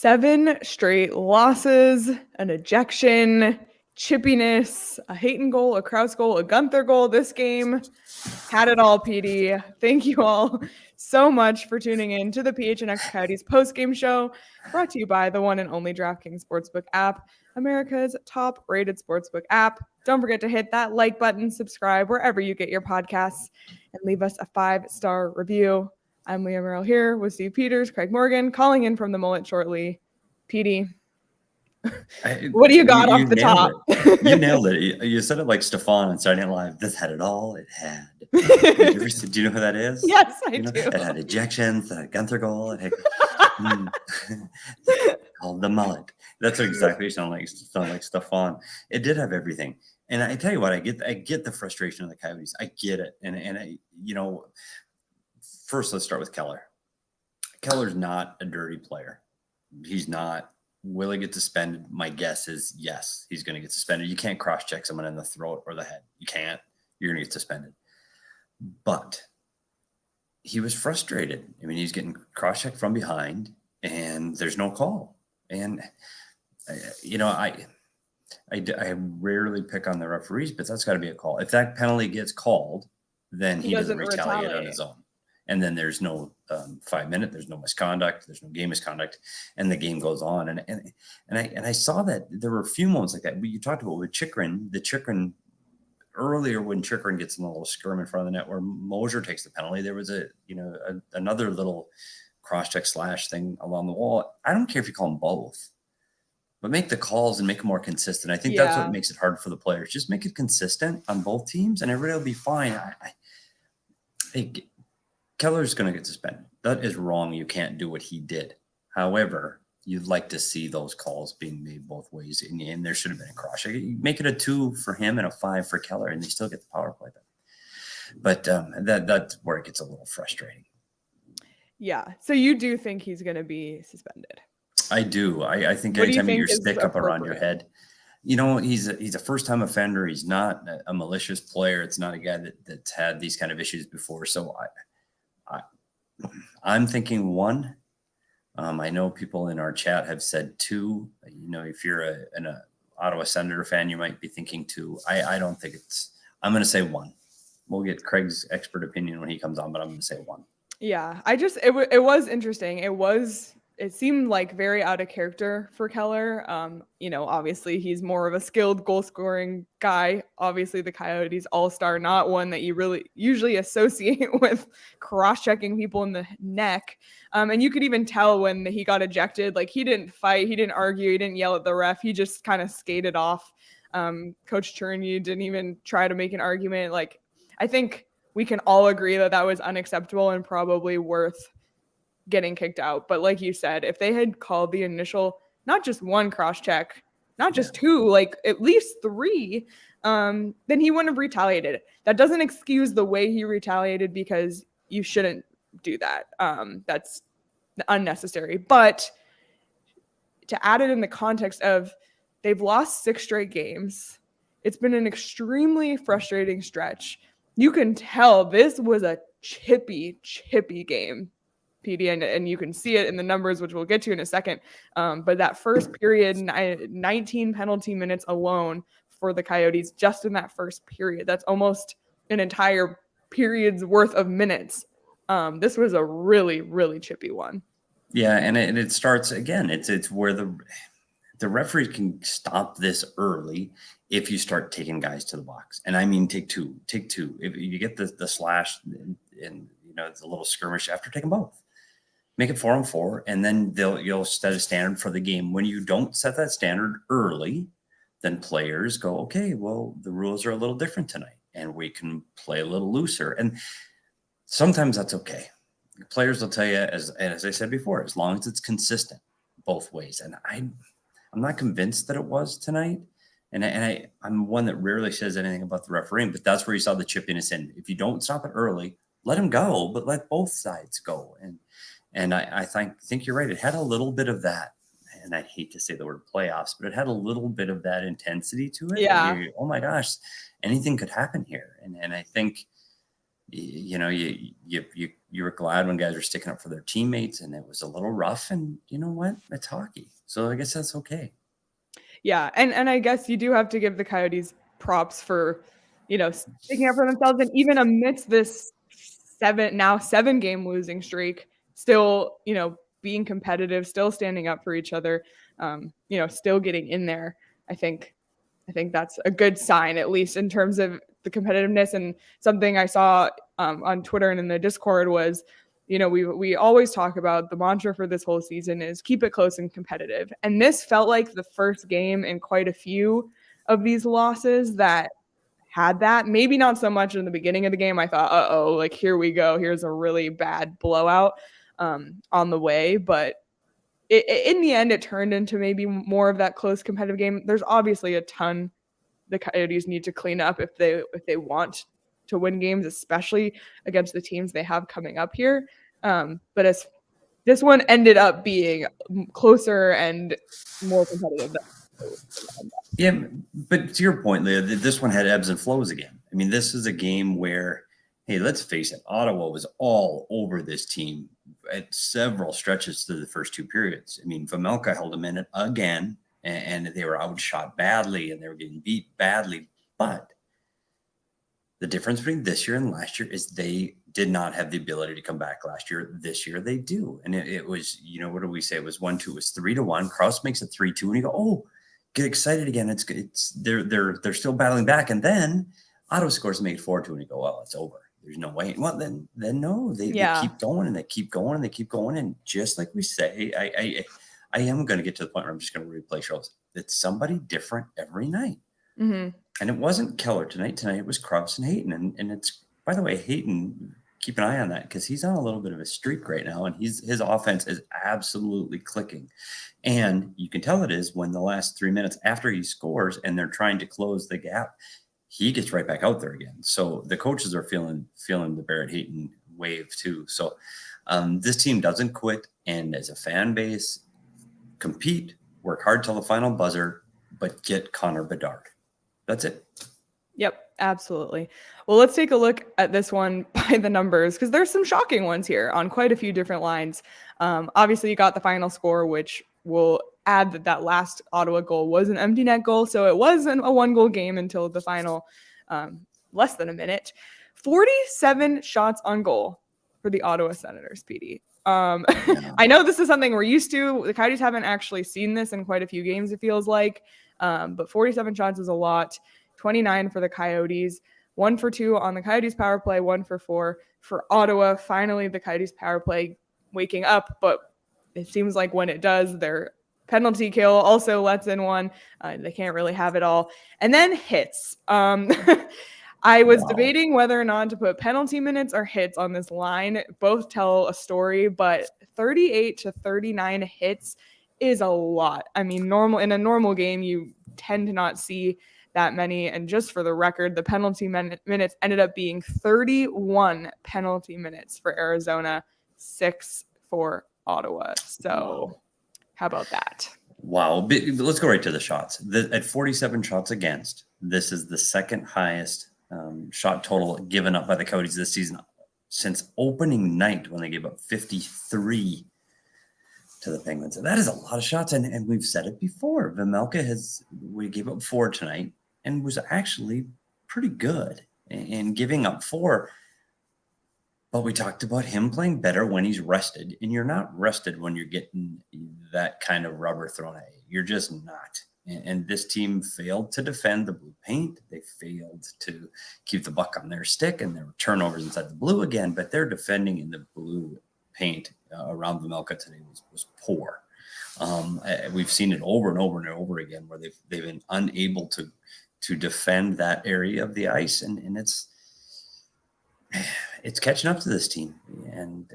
7 straight losses, an ejection, chippiness, a Hayton goal, a Crouse goal, a Guenther goal. This game had it all, PD. Thank you all so much for tuning in to the PHNX Coyotes post-game show, brought to you by the one and only DraftKings Sportsbook app, America's top-rated sportsbook app. Don't forget to hit that like button, subscribe wherever you get your podcasts, and leave us a 5-star review. I'm Leah Merrill here with Steve Peters, Craig Morgan, calling in from the Mullett shortly. PD, what do you got off the top? You nailed it. You said it like Stefan on Saturday Night Live. This had it all. It had. Do you know who that is? Yes, I do. It had ejections, a Guenther goal. It had called the Mullett. That's exactly what you sound like Stefan. It did have everything. And I tell you what, I get the frustration of the Coyotes. I get it. And first let's start with Keller. Keller's not a dirty player. He's not. Will he get suspended? My guess is yes, he's going to get suspended. You can't cross-check someone in the throat or the head. You can't. You're going to get suspended. But he was frustrated. I mean, he's getting cross-checked from behind, and there's no call. And, I rarely pick on the referees, but that's got to be a call. If that penalty gets called, then he doesn't retaliate on his own. And then there's no 5 minute, there's no misconduct, there's no game misconduct, and the game goes on. And I saw that there were a few moments like that. You talked about with Chychrun earlier when Chychrun gets in a little skirm in front of the net where Mosier takes the penalty. There was another little cross-check slash thing along the wall. I don't care if you call them both, but make the calls and make them more consistent. I think that's what makes it hard for the players. Just make it consistent on both teams, and everybody will be fine. Keller's going to get suspended. That is wrong. You can't do what he did. However, you'd like to see those calls being made both ways, and there should have been a cross. You make it a 2 for him and a 5 for Keller, and they still get the power play. But that's where it gets a little frustrating. Yeah. So you do think he's going to be suspended? I do. I think anytime you get your stick up around your head, he's a first-time offender. He's not a malicious player. It's not a guy that's had these kind of issues before. So I'm thinking 1. I know people in our chat have said 2. If you're an Ottawa Senator fan, you might be thinking 2. I don't think I'm going to say 1. We'll get Craig's expert opinion when he comes on, but I'm going to say 1. Yeah, it was interesting. It seemed like very out of character for Keller. Obviously he's more of a skilled goal scoring guy. Obviously the Coyotes all-star, not one that you really usually associate with cross-checking people in the neck. And you could even tell when he got ejected, like he didn't fight, he didn't argue, he didn't yell at the ref. He just kind of skated off. Coach Cherney didn't even try to make an argument. Like, I think we can all agree that was unacceptable and probably worth getting kicked out. But like you said, if they had called the initial, not just 1 cross check, not just 2, like at least 3, then he wouldn't have retaliated. That doesn't excuse the way he retaliated, because you shouldn't do that. That's unnecessary. But to add it in the context of they've lost 6 straight games, it's been an extremely frustrating stretch. You can tell this was a chippy game, PD, and you can see it in the numbers, which we'll get to in a second. But that first period, 19 penalty minutes alone for the Coyotes, just in that first period. That's almost an entire period's worth of minutes. This was a really, really chippy one. Yeah, and it starts again. It's where the referee can stop this early if you start taking guys to the box. And I mean, take two. If you get the slash and it's a little skirmish after, take them both. Make it 4-on-4, and then you'll set a standard for the game. When you don't set that standard early, then players go, okay, well, the rules are a little different tonight, and we can play a little looser. And sometimes that's okay. Players will tell you, as I said before, as long as it's consistent both ways. And I'm not convinced that it was tonight. And I'm one that rarely says anything about the refereeing, but that's where you saw the chippiness in. If you don't stop it early, let him go, but let both sides go. And I think you're right. It had a little bit of that, and I hate to say the word playoffs, but it had a little bit of that intensity to it. Yeah. Oh my gosh, anything could happen here. And I think, you you were glad when guys were sticking up for their teammates, and it was a little rough. And you know what? It's hockey, so I guess that's okay. Yeah, and I guess you do have to give the Coyotes props for, sticking up for themselves, and even amidst this 7-game losing streak, still, being competitive, still standing up for each other, still getting in there. I think that's a good sign, at least in terms of the competitiveness. And something I saw on Twitter and in the Discord was, we always talk about the mantra for this whole season is keep it close and competitive. And this felt like the first game in quite a few of these losses that had that. Maybe not so much in the beginning of the game. I thought, like, here we go. Here's a really bad blowout on the way. But in the end, it turned into maybe more of that close competitive game. There's obviously a ton the Coyotes need to clean up if they want to win games, especially against the teams they have coming up here. But as this one ended up being closer and more competitive. Yeah, but to your point, Leah, this one had ebbs and flows again. I mean, this is a game where, hey, let's face it, Ottawa was all over this team at several stretches through the first two periods. I mean, Vejmelka held them in it again, and they were outshot badly, and they were getting beat badly. But the difference between this year and last year is they did not have the ability to come back last year. This year they do. And it was, what do we say? It was 1-2, it was 3-1. Crouse makes it 3-2, and you go, oh, get excited again. It's they're still battling back. And then Ottawa scores to make it 4-2, and you go, well, it's over. There's no way. Well, then no, they keep going and they keep going and they keep going. And just like we say, I am going to get to the point where I'm just going to replay shows. It's somebody different every night. Mm-hmm. And it wasn't Keller tonight. Tonight it was Crouse and Hayton. And it's, by the way, Hayton, keep an eye on that because he's on a little bit of a streak right now. And his offense is absolutely clicking. And you can tell it is when the last 3 minutes after he scores and they're trying to close the gap, he gets right back out there again. So the coaches are feeling the Barrett Hayton wave too. So this team doesn't quit. And as a fan base, compete, work hard till the final buzzer, but get Connor Bedard. That's it. Yep, absolutely. Well, let's take a look at this one by the numbers because there's some shocking ones here on quite a few different lines. Obviously, you got the final score, which will add that last Ottawa goal was an empty net goal. So it wasn't a 1-goal game until the final less than a minute. 47 shots on goal for the Ottawa Senators, Petey. I know this is something we're used to. The Coyotes haven't actually seen this in quite a few games, it feels like. But 47 shots is a lot. 29 for the Coyotes, 1 for 2 on the Coyotes power play, 1 for 4 for Ottawa. Finally, the Coyotes power play waking up, but it seems like when it does, their penalty kill also lets in one. They can't really have it all. And then hits. I was debating whether or not to put penalty minutes or hits on this line. Both tell a story, but 38 to 39 hits is a lot. I mean, in a normal game, you tend to not see that many. And just for the record, the penalty minutes ended up being 31 penalty minutes for Arizona, 6 for Ottawa. So how about that? Wow. Let's go right to the shots. At 47 shots against, this is the second highest shot total given up by the Coyotes this season since opening night when they gave up 53 to the Penguins. And that is a lot of shots. And we've said it before. Vejmelka we gave up 4 tonight and was actually pretty good in giving up 4. But we talked about him playing better when he's rested. And you're not rested when you're getting that kind of rubber thrown at you. You're just not. And this team failed to defend the blue paint. They failed to keep the puck on their stick, and there were turnovers inside the blue again. But their defending in the blue paint around Vejmelka today was poor. We've seen it over and over and over again where they've been unable to defend that area of the ice, and it's catching up to this team. And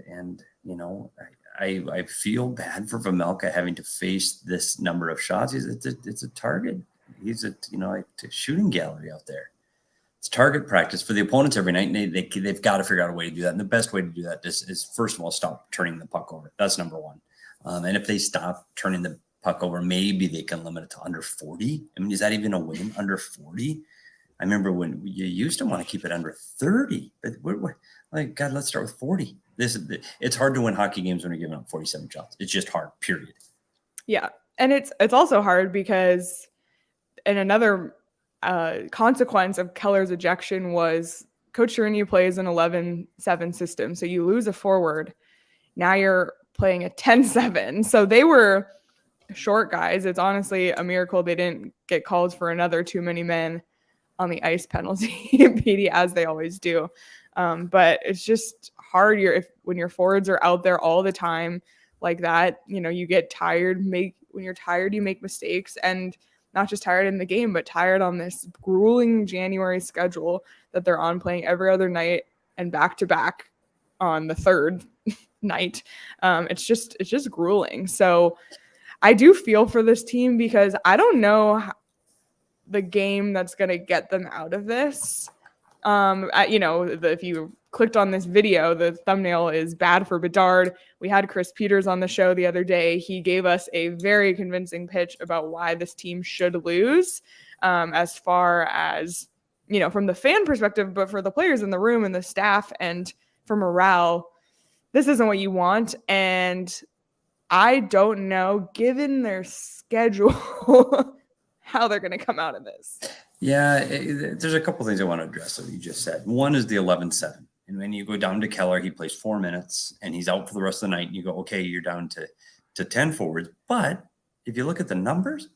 I feel bad for Vejmelka having to face this number of shots. It's a target. He's a shooting gallery out there. It's target practice for the opponents every night, and they've got to figure out a way to do that. And the best way to do that is first of all, stop turning the puck over. That's number one. And if they stop turning the puck over, maybe they can limit it to under 40. I mean, is that even a win? Under 40? I remember when you used to want to keep it under 30, but we're like, God, let's start with 40. It's hard to win hockey games when you're giving up 47 shots. It's just hard, period. Yeah. And it's also hard because and another consequence of Keller's ejection was Coach Chiriny plays an 11-7 system. So you lose a forward. Now you're playing a 10-7. So they were short guys. It's honestly a miracle they didn't get called for another too many men on the ice penalty, Petey, as they always do. But it's just hard. When your forwards are out there all the time like that, you get tired. When you're tired, you make mistakes, and not just tired in the game, but tired on this grueling January schedule that they're on, playing every other night and back to back on the third night. It's just grueling. So I do feel for this team because I don't know the game that's going to get them out of this. If you clicked on this video, the thumbnail is bad for Bedard. We had Chris Peters on the show the other day. He gave us a very convincing pitch about why this team should lose, as far as, from the fan perspective, but for the players in the room and the staff and for morale, this isn't what you want. And I don't know, given their schedule, how they're going to come out of this. Yeah, there's a couple things I want to address that you just said. One is the 11-7. And when you go down to Keller, he plays 4 minutes and he's out for the rest of the night. And you go, okay, you're down to 10 forwards. But if you look at the numbers,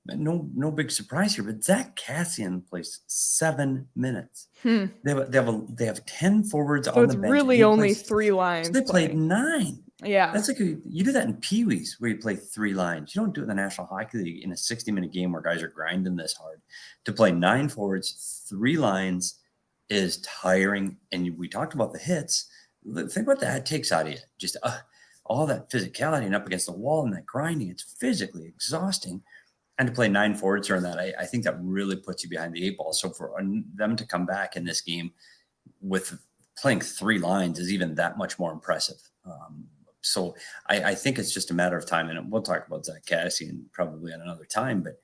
no big surprise here. But Zach Kassian plays 7 minutes. They have 10 forwards on the bench. So it's really only 3 lines. So they played 9. Yeah. That's like you do that in Pee-wees where you play 3 lines. You don't do it in the National Hockey League in a 60-minute game where guys are grinding this hard. To play 9 forwards, 3 lines is tiring. And we talked about the hits. Think what that takes out of you. Just all that physicality and up against the wall and that grinding. It's physically exhausting. And to play 9 forwards during that, I think that really puts you behind the 8 ball. So for them to come back in this game with playing 3 lines is even that much more impressive. So I think it's just a matter of time, and we'll talk about Zach Kassian probably at another time. But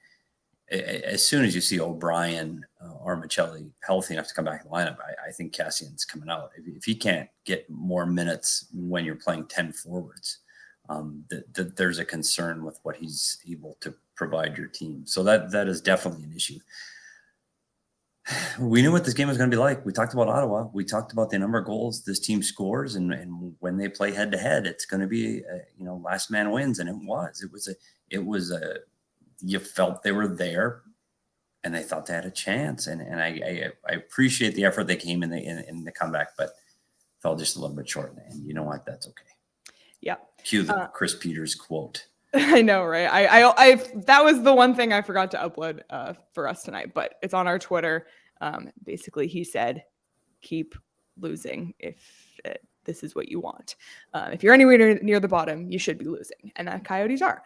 as soon as you see O'Brien or Michelli healthy enough to come back in the lineup, I think Kassian's coming out. If he can't get more minutes when you're playing 10 forwards, that there's a concern with what he's able to provide your team. So that is definitely an issue. We knew what this game was going to be like. We talked about Ottawa. We talked about the number of goals this team scores, and when they play head to head, it's going to be last man wins, and it was you felt they were there, and they thought they had a chance, and I appreciate the effort they came in the comeback, but fell just a little bit short, and you know what? That's okay. Yeah. Cue the Chris Peters quote. I know, right? I that was the one thing I forgot to upload for us tonight, but it's on our Twitter. Basically, he said, "Keep losing if this is what you want. If you're anywhere near the bottom, you should be losing," and that Coyotes are.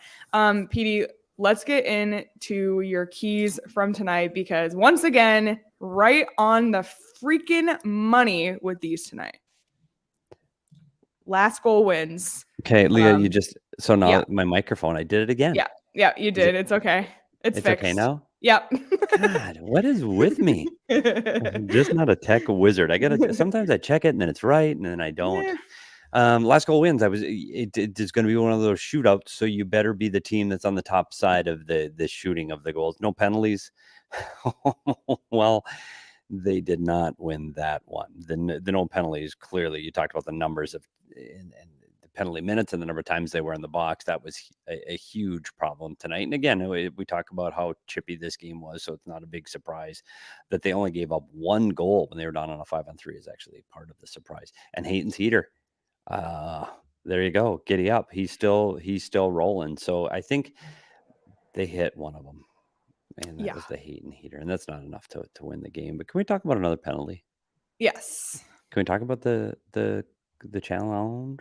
Petey, let's get into your keys from tonight because once again, right on the freaking money with these tonight. Last goal wins. Okay, Leah, my microphone, I did it again. Yeah, you did. It's okay. It's fixed. Okay now? Yep. God, what is with me? I'm just not a tech wizard. Sometimes I check it and then it's right and then I don't. Yeah. Last goal wins. It's going to be one of those shootouts, so you better be the team that's on the top side of the shooting of the goals. No penalties. Well, they did not win that one. The no penalties, clearly, you talked about the numbers of and the penalty minutes and the number of times they were in the box. That was a huge problem tonight. And again, we talk about how chippy this game was, so it's not a big surprise that they only gave up 1 goal when they were down on a 5-on-3 is actually part of the surprise. And Hayton's heater, there you go, giddy up. He's still rolling. So I think they hit one of them. And that was the Hayton heater. And that's not enough to win the game. But can we talk about another penalty? Yes. Can we talk about the challenge?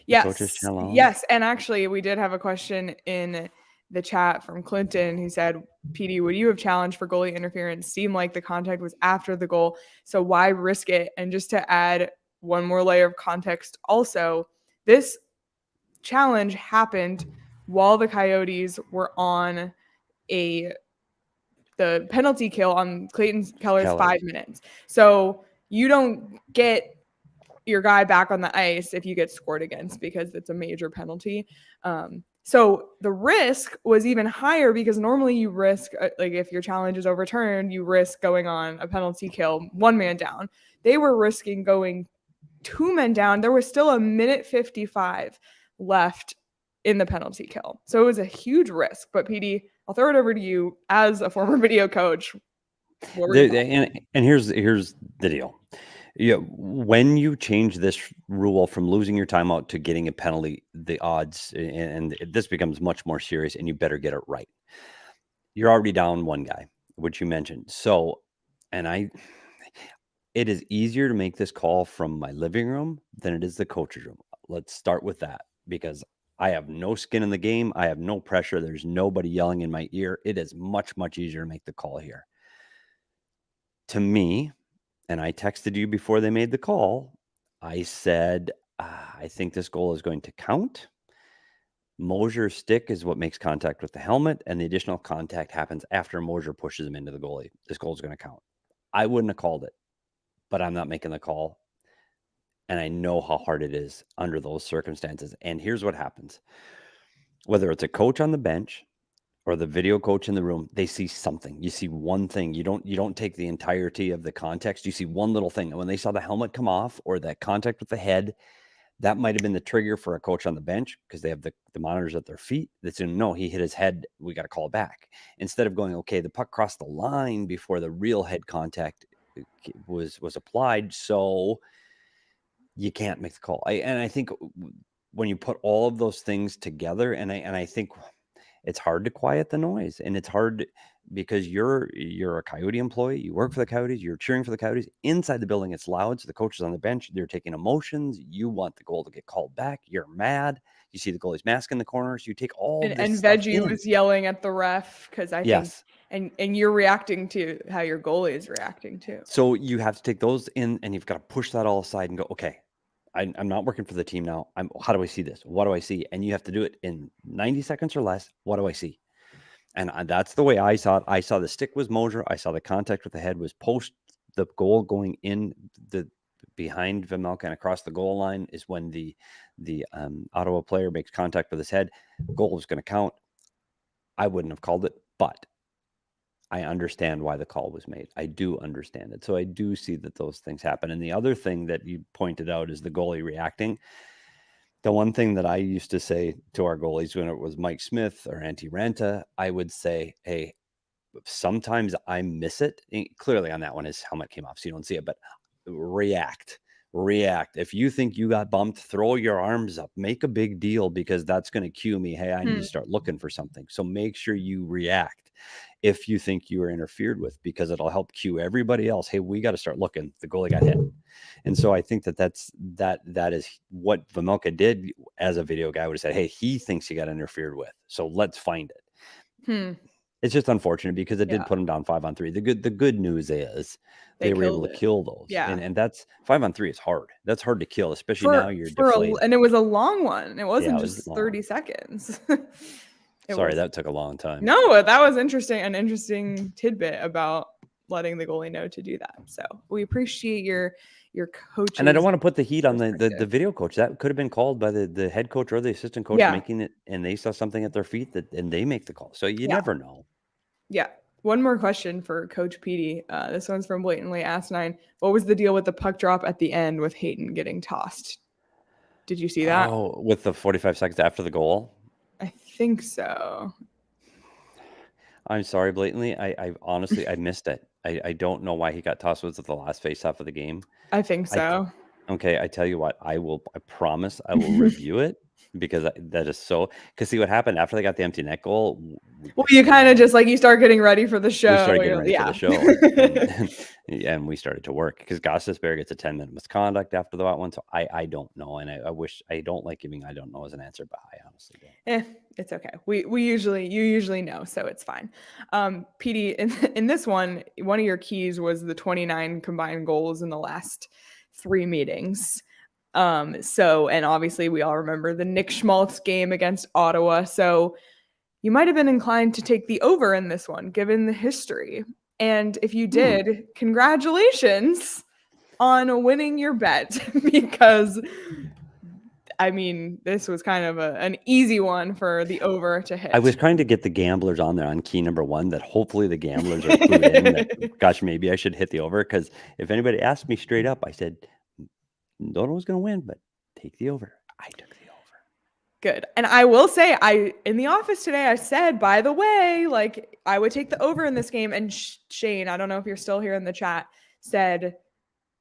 Yes. Coach's challenge? Yes. And actually, we did have a question in the chat from Clinton who said, Petey, would you have challenged for goalie interference? Seemed like the contact was after the goal. So why risk it? And just to add one more layer of context, also, this challenge happened while the Coyotes were on the penalty kill on Clayton Keller's 5 minutes. So you don't get your guy back on the ice if you get scored against, because it's a major penalty. So the risk was even higher, because normally you risk, like if your challenge is overturned, you risk going on a penalty kill, 1 man down. They were risking going 2 men down. There was still a minute 55 left in the penalty kill. So it was a huge risk. But Petey, I'll throw it over to you as a former video coach. And here's the deal. When you change this rule from losing your timeout to getting a penalty, the odds, and this becomes much more serious, and you better get it right. You're already down one guy, which you mentioned. So, it is easier to make this call from my living room than it is the coach's room. Let's start with that, because I have no skin in the game. I have no pressure. There's nobody yelling in my ear. It is much, much easier to make the call here. To me, and I texted you before they made the call, I said, I think this goal is going to count. Mosier's stick is what makes contact with the helmet, and the additional contact happens after Mosier pushes him into the goalie. This goal is going to count. I wouldn't have called it, but I'm not making the call. And I know how hard it is under those circumstances. And here's what happens. Whether it's a coach on the bench or the video coach in the room, they see something. You see one thing. You don't take the entirety of the context. You see one little thing. And when they saw the helmet come off or that contact with the head, that might have been the trigger for a coach on the bench, because they have the monitors at their feet. That's no, he hit his head. We got to call back. Instead of going, okay, the puck crossed the line before the real head contact was applied, so you can't make the call. I think when you put all of those things together, and I think it's hard to quiet the noise, and it's hard because you're a Coyote employee, you work for the Coyotes, you're cheering for the Coyotes. Inside the building, it's loud. So the coaches on the bench, they're taking emotions. You want the goal to get called back. You're mad. You see the goalie's mask in the corner. So you take all this and stuff Veggie in. was yelling at the ref, because I Yes. think, and you're reacting to how your goalie is reacting too. So you have to take those in, and you've got to push that all aside and go, okay, I'm not working for the team now. How do I see this? What do I see? And you have to do it in 90 seconds or less. What do I see? And that's the way I saw it. I saw the stick was Mosier. I saw the contact with the head was post the goal going in the behind Vejmelka and across the goal line is when the Ottawa player makes contact with his head. Goal is going to count. I wouldn't have called it, but I understand why the call was made. I do understand it. So I do see that those things happen. And the other thing that you pointed out is the goalie reacting. The one thing that I used to say to our goalies when it was Mike Smith or Antti Ranta, I would say, hey, sometimes I miss it. Clearly on that one, his helmet came off, so you don't see it, but react. If you think you got bumped, throw your arms up, make a big deal, because that's going to cue me. Hey, I need to start looking for something. So make sure you react if you think you were interfered with, because it'll help cue everybody else. Hey, we got to start looking. The goalie got hit. And so I think that is what Vejmelka did as a video guy. Would have said, hey, he thinks he got interfered with, so let's find it. It's just unfortunate because it did put him down 5-on-3. The good news is they were able to kill those. Yeah. And that's 5-on-3 is hard. That's hard to kill, especially now you're deflated. And it was a long one. It wasn't just 30 seconds. That took a long time. No, that was interesting. An interesting tidbit about letting the goalie know to do that. So we appreciate your coaching. And I don't want to put the heat on the video coach. That could have been called by the head coach or the assistant coach making it, and they saw something at their feet and they make the call. So you never know. Yeah. One more question for Coach Petey. This one's from Blatantly Asinine. What was the deal with the puck drop at the end with Hayton getting tossed? Did you see that? Oh, with the 45 seconds after the goal? I think so. I'm sorry, Blatantly. I honestly, I missed it. I don't know why he got tossed. Was it the last face-off of the game? I think so. Okay, I tell you what, I promise I will review it, because that is so. Because see what happened after they got the empty net goal. Well, you kind of just you start getting ready for the show. We started getting ready for the show, and we started to work, because Gostisbehere gets a 10-minute misconduct after that one. So I don't know, and I don't like giving I don't know as an answer, but I honestly don't. It's okay. You usually know, so it's fine. Petey, in this one of your keys was the 29 combined goals in the last 3 meetings. And obviously we all remember the Nick Schmaltz game against Ottawa. So you might have been inclined to take the over in this one, given the history. And if you did, congratulations. on winning your bet because I mean, this was kind of an easy one for the over to hit. I was trying to get the gamblers on there on key number 1 that hopefully the gamblers are clued in that, gosh, maybe I should hit the over, because if anybody asked me straight up, I said, don't know who's going to win, but take the over. I took the over. Good. And I will say, in the office today, I said, by the way, like I would take the over in this game. And Shane, I don't know if you're still here in the chat, said,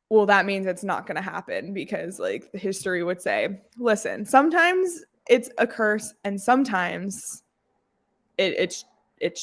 well, that means it's not going to happen because like the history would say, listen, sometimes it's a curse and sometimes it's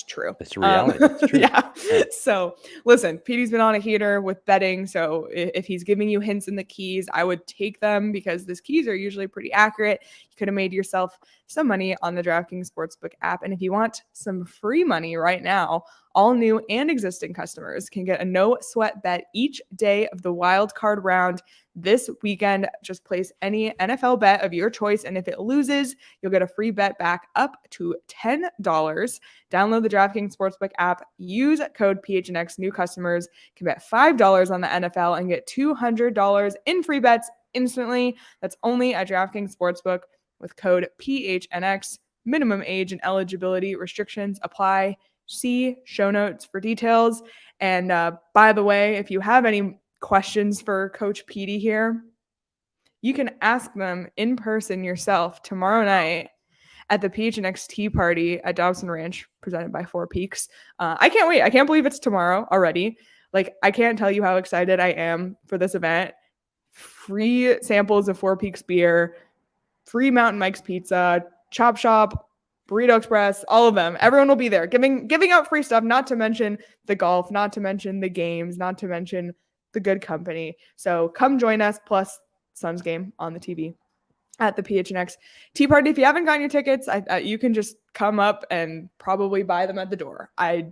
true. It's reality. It's true. Yeah. So listen, Petey's been on a heater with betting. So if he's giving you hints in the keys, I would take them because these keys are usually pretty accurate. You could have made yourself some money on the DraftKings Sportsbook app. And if you want some free money right now, all new and existing customers can get a no sweat bet each day of the wild card round this weekend. Just place any NFL bet of your choice, and if it loses, you'll get a free bet back up to $10. Download the DraftKings Sportsbook app. Use code PHNX. New customers can bet $5 on the NFL and get $200 in free bets instantly. That's only at DraftKings Sportsbook with code PHNX. Minimum age and eligibility restrictions apply. See show notes for details. And by the way, if you have any questions for Coach Petey here, you can ask them in person yourself tomorrow night at the PHNX Tea Party at Dobson Ranch, presented by Four Peaks. I can't wait. I can't believe it's tomorrow already. Like, I can't tell you how excited I am for this event. Free samples of Four Peaks beer, free Mountain Mike's pizza, Chop Shop, Burrito Express, all of them. Everyone will be there giving out free stuff, not to mention the golf, not to mention the games, not to mention the good company. So come join us, plus Suns game on the TV at the PHNX Tea Party. If you haven't gotten your tickets, you can just come up and probably buy them at the door. I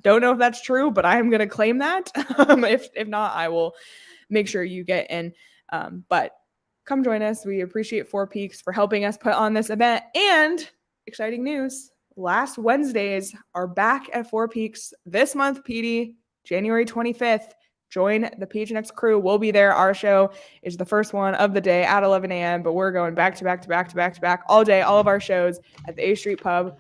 don't know if that's true, but I am going to claim that. If not, I will make sure you get in. But come join us. We appreciate Four Peaks for helping us put on this event. And exciting news, last Wednesdays are back at Four Peaks this month, Petey, January 25th. Join the PHNX crew. We'll be there. Our show is the first one of the day at 11 a.m., but we're going back to back all day, all of our shows at the A Street Pub,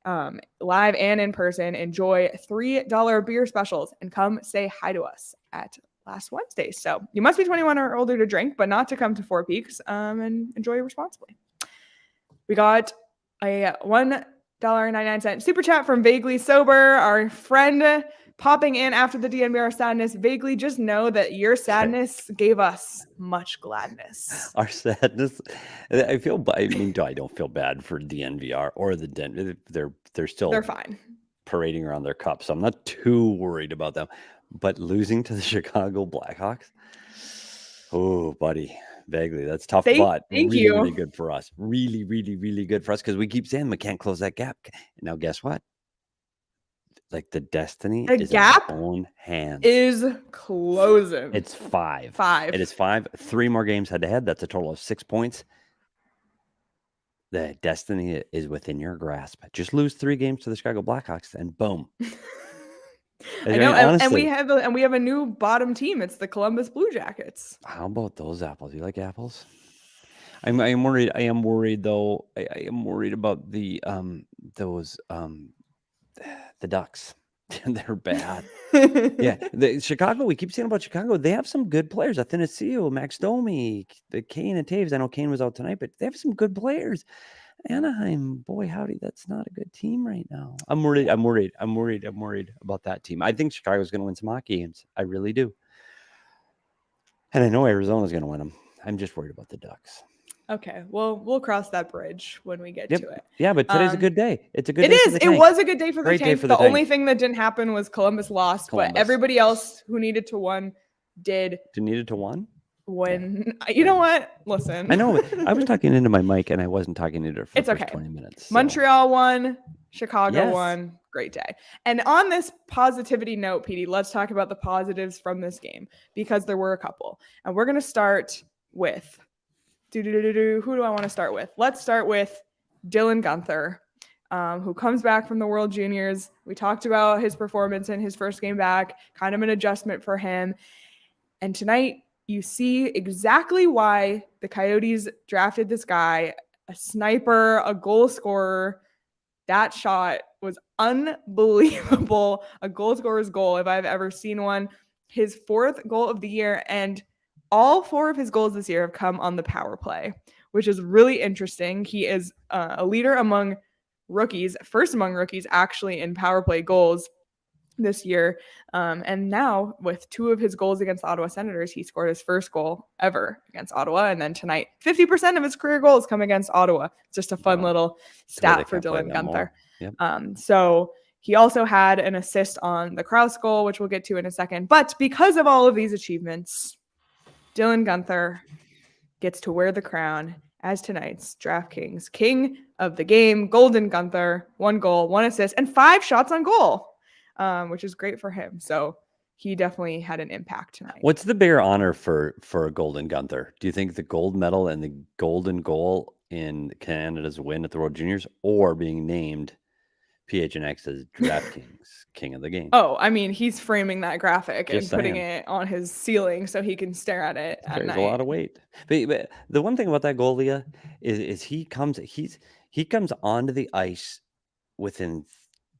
live and in person. Enjoy $3 beer specials and come say hi to us at last Wednesday. So you must be 21 or older to drink, but not to come to Four Peaks, and enjoy responsibly. We got a $1.99 super chat from Vaguely Sober, our friend popping in after the DNVR sadness. Vaguely, just know that your sadness gave us much gladness. Our sadness. I don't feel bad for DNVR or the Den. They're fine parading around their cup, so I'm not too worried about them. But losing to the Chicago Blackhawks, oh, buddy. Vaguely, that's tough. But really good for us. Really, really, really good for us, because we keep saying we can't close that gap. Now, guess what? Like, the destiny is in our own hands. Is closing. It's 5. 5. It is 5. 3 more games head to head. That's a total of 6 points. The destiny is within your grasp. Just lose 3 games to the Chicago Blackhawks, and boom. I know, and we have a new bottom team. It's the Columbus Blue Jackets. How about those apples? You like apples? I am worried. I am worried though. I am worried about the Ducks. They're bad. Yeah, the Chicago. We keep saying about Chicago. They have some good players. Athanasio, Max Domi, the Kane and Taves. I know Kane was out tonight, but they have some good players. Anaheim, boy, howdy, that's not a good team right now. I'm worried about that team. I think Chicago's going to win some hockey games. I really do. And I know Arizona's going to win them. I'm just worried about the Ducks. Okay, well, we'll cross that bridge when we get to it. Yeah, but today's a good day. It's a good day. It is. It was a good day for the tank. The only thing that didn't happen was Columbus lost, but everybody else who needed to win did. Who needed to win? You know what? Listen. I know. I was talking into my mic and I wasn't talking into it for the first 20 minutes. So. Montreal won. Chicago won. Great day. And on this positivity note, Petey, let's talk about the positives from this game, because there were a couple. And we're going to start with who do I want to start with? Let's start with Dylan Guenther, who comes back from the World Juniors. We talked about his performance in his first game back, kind of an adjustment for him. And tonight you see exactly why the Coyotes drafted this guy, a sniper, a goal scorer. That shot was unbelievable. A goal scorer's goal, if I've ever seen one. His 4th goal of the year, and all 4 of his goals this year have come on the power play, which is really interesting. He is a leader among rookies, first among rookies actually in power play goals this year. And now with 2 of his goals against the Ottawa Senators, he scored his first goal ever against Ottawa. And then tonight, 50% of his career goals come against Ottawa. It's just a fun little stat for Dylan Guenther. Yep. So he also had an assist on the Crouse goal, which we'll get to in a second. But because of all of these achievements, Dylan Guenther gets to wear the crown as tonight's DraftKings King of the Game. Golden Guenther, 1 goal, 1 assist, and 5 shots on goal. Which is great for him. So he definitely had an impact tonight. What's the bigger honor for Golden Guenther? Do you think the gold medal and the golden goal in Canada's win at the World Juniors, or being named PHNX as DraftKings King of the Game? Oh, I mean, he's framing that graphic and putting it on his ceiling so he can stare at it at night. There's a lot of weight. But the one thing about that goal, Leah, is he comes onto the ice within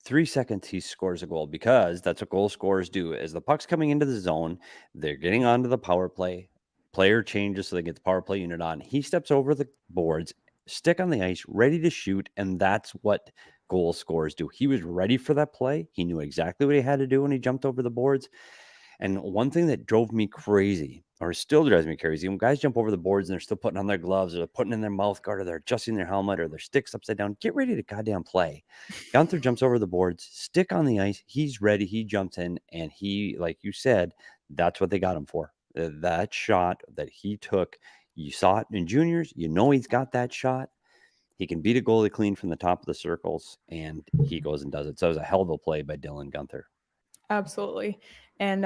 3 seconds. He scores a goal, because that's what goal scorers do. As the puck's coming into the zone, they're getting onto the power play. Player changes so they get the power play unit on. He steps over the boards, stick on the ice, ready to shoot, and that's what goal scorers do. He was ready for that play. He knew exactly what he had to do when he jumped over the boards. And one thing that drove me crazy, or still drives me crazy, when guys jump over the boards and they're still putting on their gloves, or they're putting in their mouth guard, or they're adjusting their helmet, or their sticks upside down, get ready to goddamn play. Guenther jumps over the boards, stick on the ice. He's ready. He jumps in, and he, like you said, that's what they got him for. That shot that he took, you saw it in juniors. You know he's got that shot. He can beat a goalie clean from the top of the circles, and he goes and does it. So it was a hell of a play by Dylan Guenther. Absolutely. And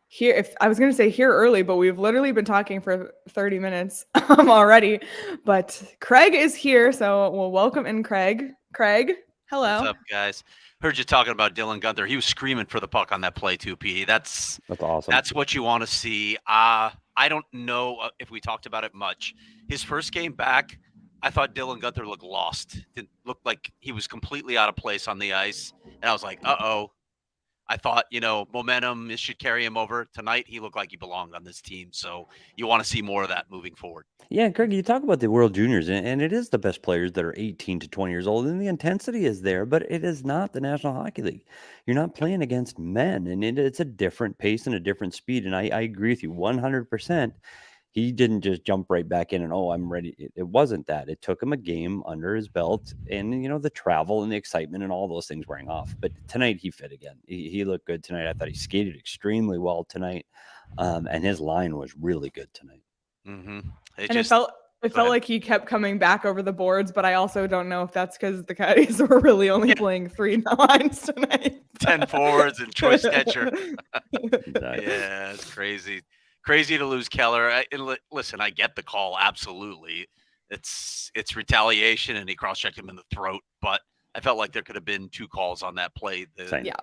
here, if I was going to say here early, but we've literally been talking for 30 minutes already. But Craig is here, so we'll welcome in Craig. Craig, hello. What's up, guys? Heard you talking about Dylan Guenther. He was screaming for the puck on that play too, Petey. That's awesome. That's what you want to see. I don't know if we talked about it much. His first game back, I thought Dylan Guenther looked lost. Didn't look like he was completely out of place on the ice. And I was like, uh-oh. I thought, momentum should carry him over. Tonight, he looked like he belonged on this team. So you want to see more of that moving forward. Yeah, Craig, you talk about the World Juniors, and it is the best players that are 18 to 20 years old, and the intensity is there, but it is not the National Hockey League. You're not playing against men, and it's a different pace and a different speed, and I agree with you 100%. He didn't just jump right back in and, I'm ready. It wasn't that. It took him a game under his belt, and, the travel and the excitement and all those things wearing off. But tonight he fit again. He looked good tonight. I thought he skated extremely well tonight, and his line was really good tonight. Mm-hmm. It felt like he kept coming back over the boards, but I also don't know if that's because the Coyotes were really only playing 3 lines tonight. 10 forwards and Troy Stetcher. Yeah, it's crazy. Crazy to lose Keller. Listen, I get the call. Absolutely. It's retaliation, and he cross-checked him in the throat, but I felt like there could have been 2 calls on that play. Yeah.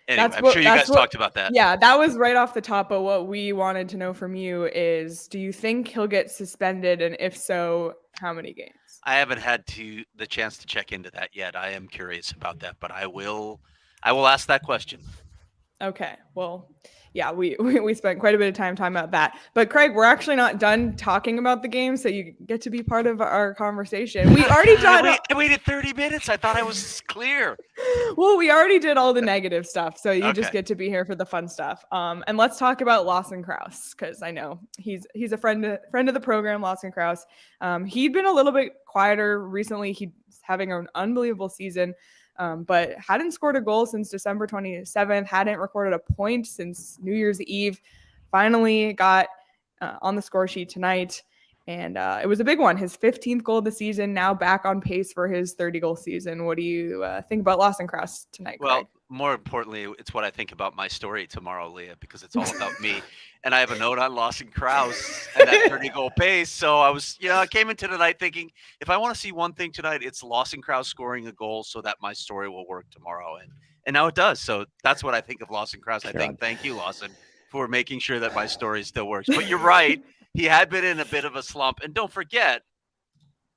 Anyway, I'm sure you guys talked about that. Yeah, that was right off the top. But what we wanted to know from you is, do you think he'll get suspended? And if so, how many games? I haven't had the chance to check into that yet. I am curious about that, but I will ask that question. Okay. Well, yeah, we spent quite a bit of time talking about that. But Craig, we're actually not done talking about the game, so you get to be part of our conversation. We already I waited 30 minutes. I thought I was clear. Well, we already did all the negative stuff, so you just get to be here for the fun stuff. And let's talk about Lawson Crouse, because I know he's a friend of the program, Lawson Crouse. He'd been a little bit quieter recently. He's having an unbelievable season. But hadn't scored a goal since December 27th, hadn't recorded a point since New Year's Eve, finally got on the score sheet tonight. And it was a big one, his 15th goal of the season, now back on pace for his 30-goal season. What do you think about Lawson Crouse tonight, Craig? Well, more importantly, it's what I think about my story tomorrow, Leah, because it's all about me. And I have a note on Lawson Crouse and that 30-goal pace. So I came into tonight thinking, if I want to see one thing tonight, it's Lawson Crouse scoring a goal so that my story will work tomorrow. And now it does. So that's what I think of Lawson Crouse. I think, thank you, Lawson. for making sure that my story still works. But you're right. He had been in a bit of a slump. And don't forget,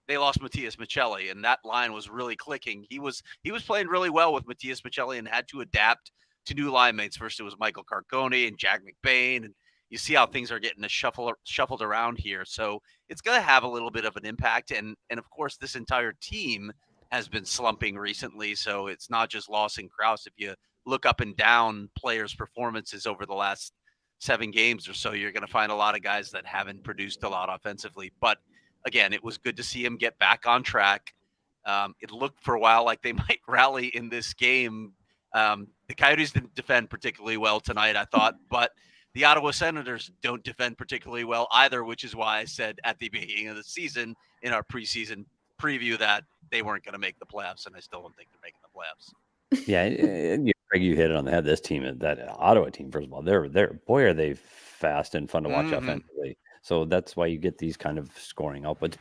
they lost Matias Michelli, and that line was really clicking. He was playing really well with Matias Michelli and had to adapt to new line mates. First, it was Michael Carcone and Jack McBain, and you see how things are getting shuffled around here. So it's going to have a little bit of an impact. And of course, this entire team has been slumping recently. So it's not just Lawson Crouse. If you look up and down players' performances over the last 7 games or so, you're going to find a lot of guys that haven't produced a lot offensively. But again, it was good to see him get back on track. It looked for a while like they might rally in this game. The Coyotes didn't defend particularly well tonight, I thought, but the Ottawa Senators don't defend particularly well either, which is why I said at the beginning of the season in our preseason preview that they weren't going to make the playoffs, and I still don't think they're making the playoffs. Yeah, Craig, you hit it on the head. This team, that Ottawa team, first of all, they're boy, are they fast and fun to watch offensively. So that's why you get these kind of scoring outputs.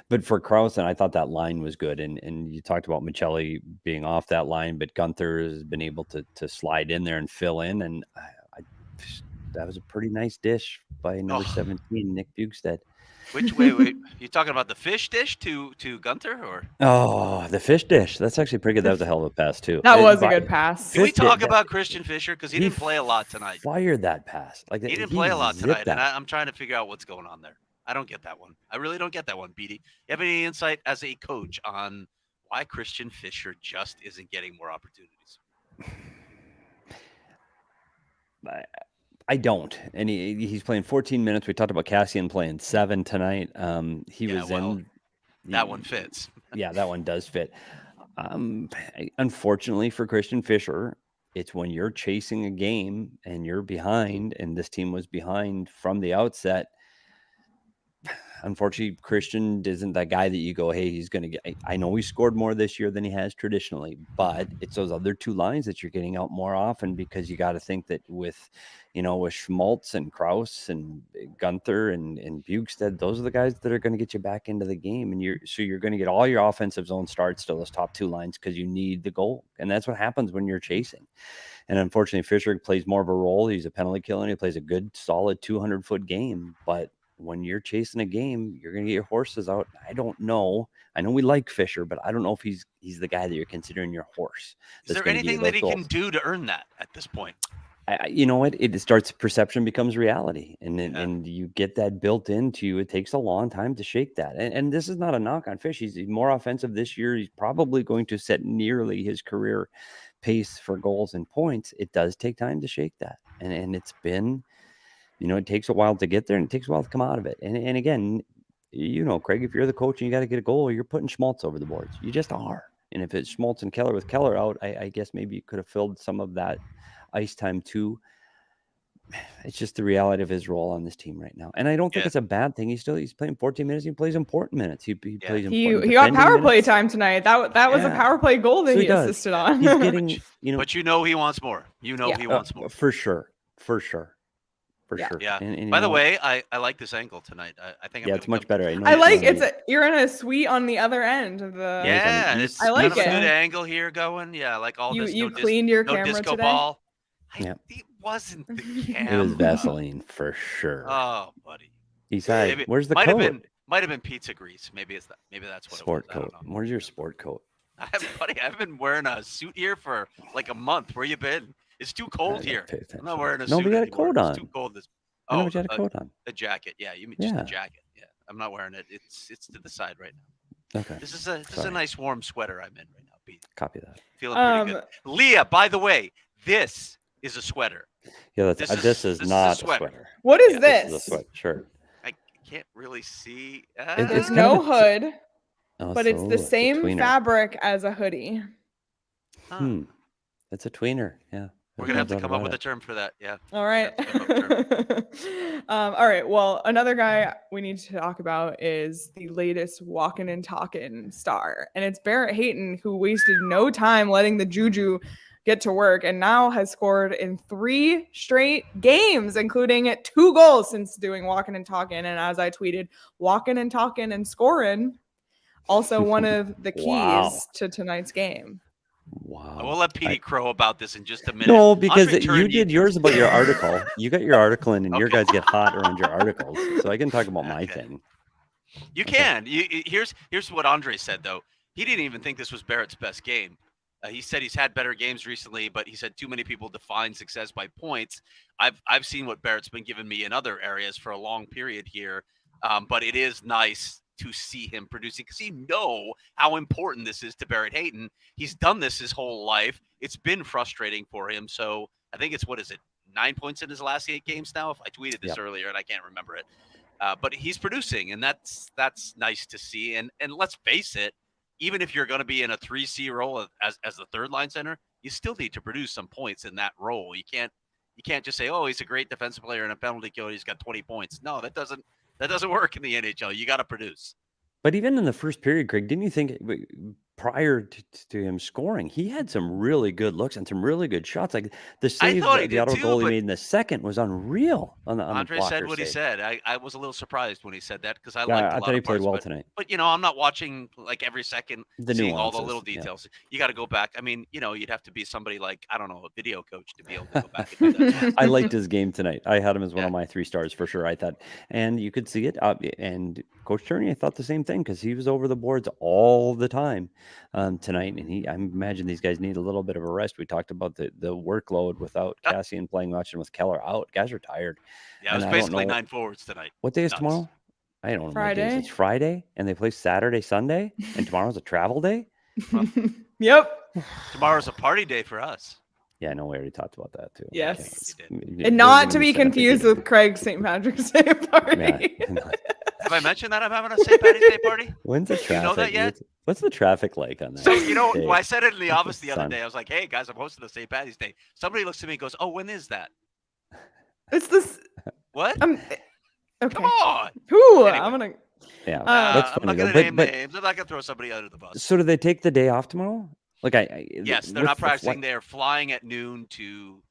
But for Crouse, and I thought that line was good. And you talked about Michelli being off that line, but Guenther has been able to slide in there and fill in. And that was a pretty nice dish by number 17, Nick Bugstead. Which wait, you talking about the fish dish to Guenther, or? Oh, the fish dish. That's actually pretty good. That was a hell of a pass too. That was a good pass. Can we talk about Christian Fischer, because he didn't play a lot tonight? Fired that pass. Like he didn't play a lot tonight, and I'm trying to figure out what's going on there. I don't get that one. I really don't get that one, Petey. You have any insight as a coach on why Christian Fischer just isn't getting more opportunities? I don't. And he's playing 14 minutes. We talked about Cassian playing 7 tonight. That one fits. Yeah, that one does fit. Unfortunately for Christian Fischer, it's when you're chasing a game and you're behind, and this team was behind from the outset. Unfortunately, Christian isn't that guy that you go, hey, he's going to get. I know he scored more this year than he has traditionally, but it's those other 2 lines that you're getting out more often, because you got to think that with Schmaltz and Crouse and Guenther and Bugstead, those are the guys that are going to get you back into the game. And you're going to get all your offensive zone starts to those top 2 lines because you need the goal. And that's what happens when you're chasing. And unfortunately, Fischer plays more of a role. He's a penalty killer, and he plays a good, solid 200-foot game. But when you're chasing a game, you're going to get your horses out. I don't know. I know we like Fischer, but I don't know if he's the guy that you're considering your horse. Is there anything that he can do to earn that at this point? You know what? It starts, perception becomes reality, and you get that built into you. It takes a long time to shake that. And this is not a knock on Fish. He's more offensive this year. He's probably going to set nearly his career pace for goals and points. It does take time to shake that. And it's been, it takes a while to get there, and it takes a while to come out of it. And again, Craig, if you're the coach and you got to get a goal, you're putting Schmaltz over the boards. You just are. And if it's Schmaltz and Keller with Keller out, I guess maybe you could have filled some of that ice time too. It's just the reality of his role on this team right now. And I don't think it's a bad thing. He's playing 14 minutes. He plays important minutes. He plays important. He got power play time tonight. That was a power play goal that he assisted on. He's getting, but he wants more. He wants more. For sure. Yeah. And by the way, I like this angle tonight. I think it's much better. I like you're in a suite on the other end of the. Yeah, and it's I like kind of a good angle here going. Yeah, like all this. You cleaned your camera disco today. Ball. It wasn't the camera. It was Vaseline for sure. Oh, buddy. Besides, where's the coat? Might have been pizza grease. Maybe that's what sport it was. coat. Where's your sport coat? I've been wearing a suit here for like a month. Where you been? It's too cold here. I'm not wearing a suit. No, we got a coat on. It's too cold. You had a coat on. A jacket. Yeah, you mean just a jacket. Yeah, I'm not wearing it. It's to the side right now. Okay. This is a nice warm sweater I'm in right now, Pete. Copy that. Feeling pretty good. Leah, by the way, this is a sweater. Yeah, this is not a sweater. What is this? This is a sweatshirt. I can't really see. There's no hood, but it's the same fabric as a hoodie. It's a tweener. Yeah. We're going to have to come up with a term for that. Yeah. All right. All right. Well, another guy we need to talk about is the latest walking and talking star. And it's Barrett Hayton, who wasted no time letting the Juju get to work and now has scored in 3 straight games, including 2 goals since doing walking and talking. And as I tweeted, walking and talking and scoring, also one of the keys to tonight's game. Wow. We'll let Petey crow about this in just a minute. No, because Andre you Tourigny- did yours about your article. You got your article in, and your Okay. guys get hot around your articles. So I can talk about my Okay. thing. You can. Here's what Andre said, though. He didn't even think this was Barrett's best game. He said he's had better games recently, but he said too many people define success by points. I've seen what Barrett's been giving me in other areas for a long period here, but it is nice to see him producing because you know how important this is to Barrett Hayton. He's done this his whole life. It's been frustrating for him. So I think it's 9 points in his last 8 games now. If I tweeted this earlier and I can't remember it, but he's producing, and that's nice to see. And let's face it, even if you're going to be in a 3C role as the third line center, you still need to produce some points in that role. You can't just say, oh, he's a great defensive player and a penalty kill, he's got 20 points. No, that doesn't work in the NHL. You got to produce. But even in the first period, Craig, didn't you think prior to him scoring, he had some really good looks and some really good shots? Like the save the Ottawa goalie made in the second was unreal. Andre said what he said. I was a little surpid when he said that because I thought he played well tonight. But I'm not watching like every second, seeing all the little details. Yeah. You got to go back. I mean, you'd have to be somebody like, I don't know, a video coach to be able to go back and do that. I liked his game tonight. I had him as one of my 3 stars for sure. I thought, and you could see it. And Coach Tourigny, I thought the same thing because he was over the boards all the time tonight. And I imagine these guys need a little bit of a rest. We talked about the workload without Cassian playing much and with Keller out. Guys are tired. Yeah, it was basically 9 forwards tonight. What day is tomorrow? I don't know. Friday. It's Friday, and they play Saturday, Sunday, and tomorrow's a travel day. Yep. Tomorrow's a party day for us. Yeah, I know. We already talked about that too. Yes. Okay. And not to be confused with Craig's St. Patrick's Day party. Yeah. Have I mentioned that I'm having a St. Patty's Day party? When's the traffic? You know that yet? What's the traffic like on that? So, when I said it in the office the other day, I was like, hey, guys, I'm hosting a St. Patty's Day. Somebody looks at me and goes, oh, when is that? It's this. What? Okay. Come on. Ooh, Anyway. I'm going to. Yeah. I'm not going to name names. I'm not going to throw somebody under the bus. So do they take the day off tomorrow? Like Yes, they're not practicing. They're flying at noon to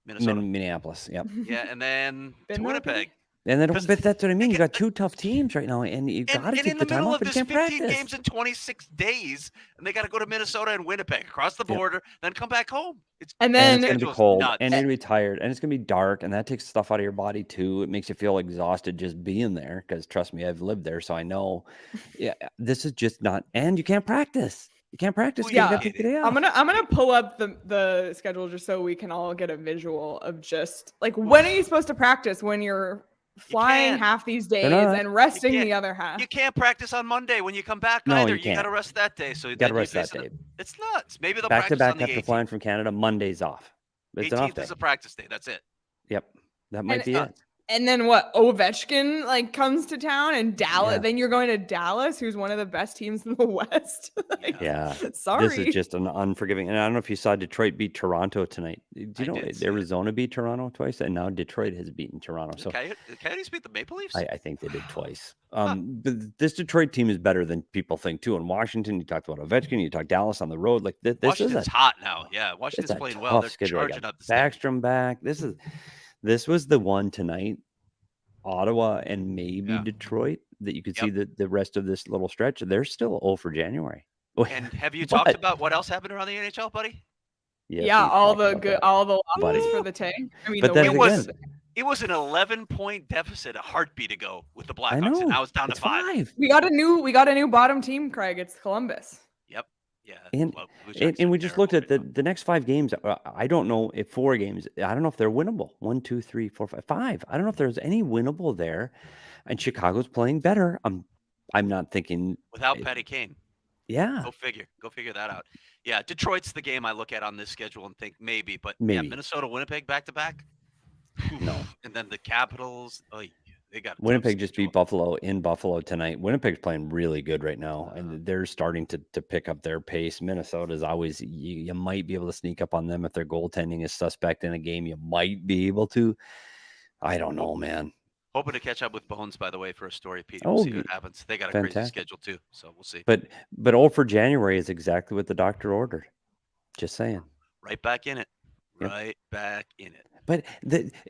Minnesota. Minneapolis. Yep. Yeah, and then to Winnipeg. And then, but that's what I mean. You got 2 tough teams right now, and you got to take the time off. And in the middle of this 15 games in 26 days, and they got to go to Minnesota and Winnipeg, across the border, then come back home. And then it's going to be cold, and you're going to be tired, and it's going to be dark, and that takes stuff out of your body too. It makes you feel exhausted just being there, because trust me, I've lived there, so I know. Yeah, this is just not, and you can't practice. You can't practice. Well, yeah, you take the day off. I'm gonna pull up the schedule just so we can all get a visual of just like when are you supposed to practice when you're flying half these days and resting the other half. You can't practice on Monday when you come back either. You got to rest that day. So you got to rest that day. It's nuts. Maybe they'll back to practice back on the after 18th. Flying from Canada. Monday's off. It's 18th is a practice day. That's it. Yep, that might be it. And then what? Ovechkin comes to town and Dallas. Yeah. Then you're going to Dallas, who's one of the best teams in the West. Sorry, this is just an unforgiving. And I don't know if you saw Detroit beat Toronto tonight. Do you know Arizona beat Toronto twice, and now Detroit has beaten Toronto. So the Coyotes beat the Maple Leafs. I think they did twice. But this Detroit team is better than people think too. In Washington, you talked about Ovechkin. You talked Dallas on the road. Like this Washington's hot now. Yeah, Washington's playing well. They're charging up the Backstrom back. This was the one tonight, Ottawa and maybe Detroit, that you could see the rest of this little stretch. They're still 0 for January. And have you talked about what else happened around the NHL, buddy? All the losses for the tank. I mean, it was an 11-point deficit a heartbeat ago with the Blackhawks, and now it's down to 5. We got a new bottom team, Craig. It's Columbus. Yep. Yeah, and we just looked at the next 5 games. I don't know if 4 games. I don't know if they're winnable. 1, 2, 3, 4, 5. I don't know if there's any winnable there. And Chicago's playing better. I'm not thinking without Petey Kane. Yeah, go figure that out. Yeah, Detroit's the game I look at on this schedule and think maybe, but yeah, Minnesota, Winnipeg back to back. No, and then the Capitals. They got Winnipeg just beat Buffalo in Buffalo tonight. Winnipeg's playing really good right now, and they're starting to pick up their pace. Minnesota's always you might be able to sneak up on them if their goaltending is suspect in a game. You might be able to. I don't know, man. Hoping to catch up with Bones, by the way, for a story, Pete. We'll see what happens. They got a crazy schedule too, so we'll see. But 0 for January is exactly what the doctor ordered. Just saying. Right back in it. Right back in it. But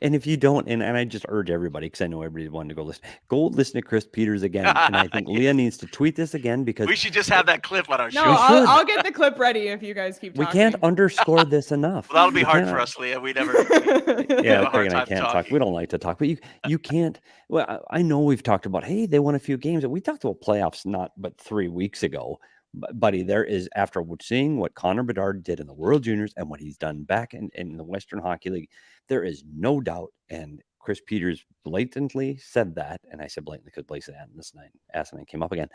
and if you don't, and I just urge everybody, because I know everybody wanted to go listen to Chris Peters again. And I think Leah needs to tweet this again, because we should just have that clip on our show. No, I'll get the clip ready if you guys keep talking. We can't underscore this enough. Well, that'll be hard for us, Leah. We never. Yeah, Craig and I can't talk. We don't like to talk, but you can't. Well, I know we've talked about, hey, they won a few games. We talked about playoffs not but 3 weeks ago. Buddy, there is, after seeing what Connor Bedard did in the World Juniors and what he's done back in the Western Hockey League, there is no doubt. And Chris Peters blatantly said that. And I said blatantly because Blake said this night, asked and came up again.